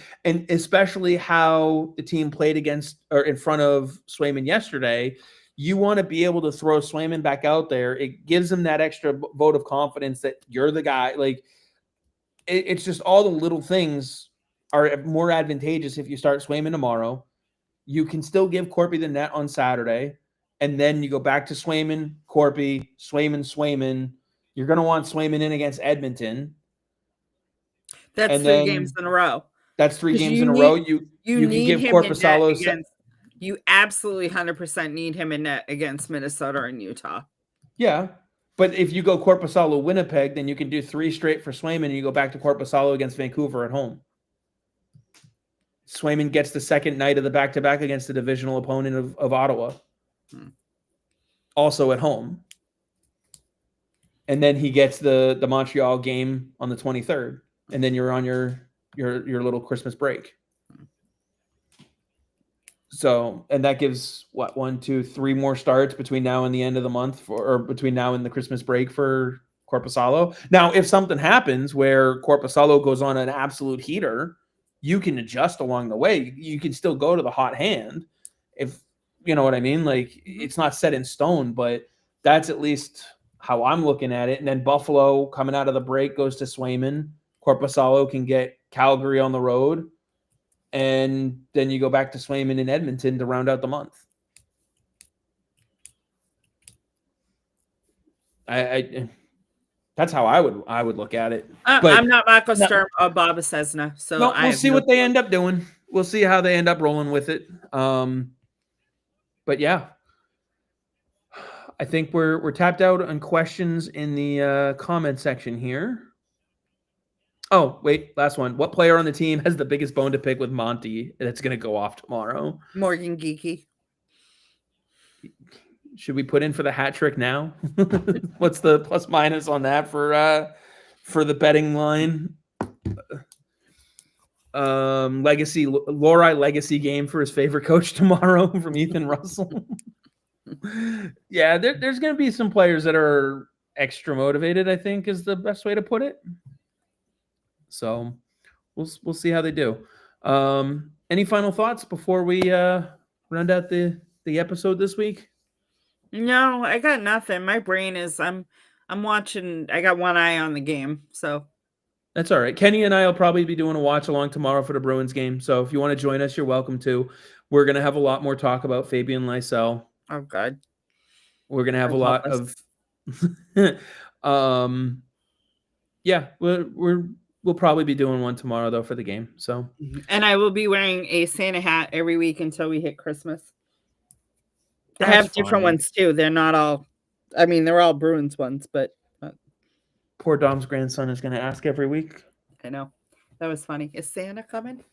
especially how the team played against or in front of Swayman yesterday, you want to be able to throw Swayman back out there. It gives him that extra vote of confidence that you're the guy. Like it's just all the little things are more advantageous if you start Swayman tomorrow. You can still give Corpy the net on Saturday, and then you go back to Swayman, Corpy, Swayman. You're going to want Swayman in against Edmonton. That's and 3 games in a row. That's 3 games in a need, row. You can give Korpisalo against. You absolutely 100% need him in net against Minnesota and Utah. Yeah, but if you go Korpisalo Winnipeg, then you can do 3 straight for Swayman, and you go back to Korpisalo against Vancouver at home. Swayman gets the second night of the back-to-back against the divisional opponent of Ottawa, also at home. And then he gets the Montreal game on the 23rd, and then you're on your little Christmas break. So, and that gives what 1, 2, 3 more starts between now and the end of the month, or between now and the Christmas break for Korpisalo. Now, if something happens where Korpisalo goes on an absolute heater, you can adjust along the way. You can still go to the hot hand, if you know what I mean. Like, it's not set in stone, but that's at least how I'm looking at it. And then Buffalo coming out of the break goes to Swayman. Korpisalo can get Calgary on the road, and then you go back to Swayman in Edmonton to round out the month. That's how I would look at it. But I'm not Marco Sturm or Bob Cessna, so no, we'll see what they end up doing. We'll see how they end up rolling with it. But yeah, I think we're tapped out on questions in the comment section here. Oh, wait, last one. What player on the team has the biggest bone to pick with Monty that's going to go off tomorrow? Morgan Geekie. Should we put in for the hat trick now? What's the plus minus on that for the betting line? Lori legacy game for his favorite coach tomorrow from Ethan Russell. Yeah, there's going to be some players that are extra motivated, I think is the best way to put it. So we'll see how they do. Any final thoughts before we round out the episode this week? No, I got nothing. My brain is I'm watching. I got one eye on the game, so that's all right. Kenny and I will probably be doing a watch along tomorrow for the Bruins game. So if you want to join us, you're welcome to. We're gonna have a lot more talk about Fabian Lysell. Oh God, we're gonna have a lot of. Yeah, we'll probably be doing one tomorrow though for the game. So, and I will be wearing a Santa hat every week until we hit Christmas. I have different ones too. They're not all. I mean, they're all Bruins ones, but poor Dom's grandson is going to ask every week. I know. That was funny. Is Santa coming?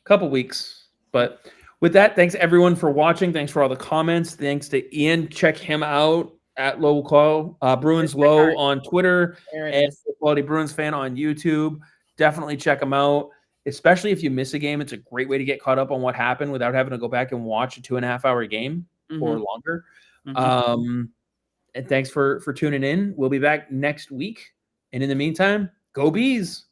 Couple weeks, but with that, thanks everyone for watching. Thanks for all the comments. Thanks to Ian. Check him out at Low Quality Bruins Low on Twitter and Low Quality Bruins Fan on YouTube. Definitely check him out. Especially if you miss a game, it's a great way to get caught up on what happened without having to go back and watch a 2.5-hour game. Or longer. And thanks for tuning in. We'll be back next week. And in the meantime, go Bees.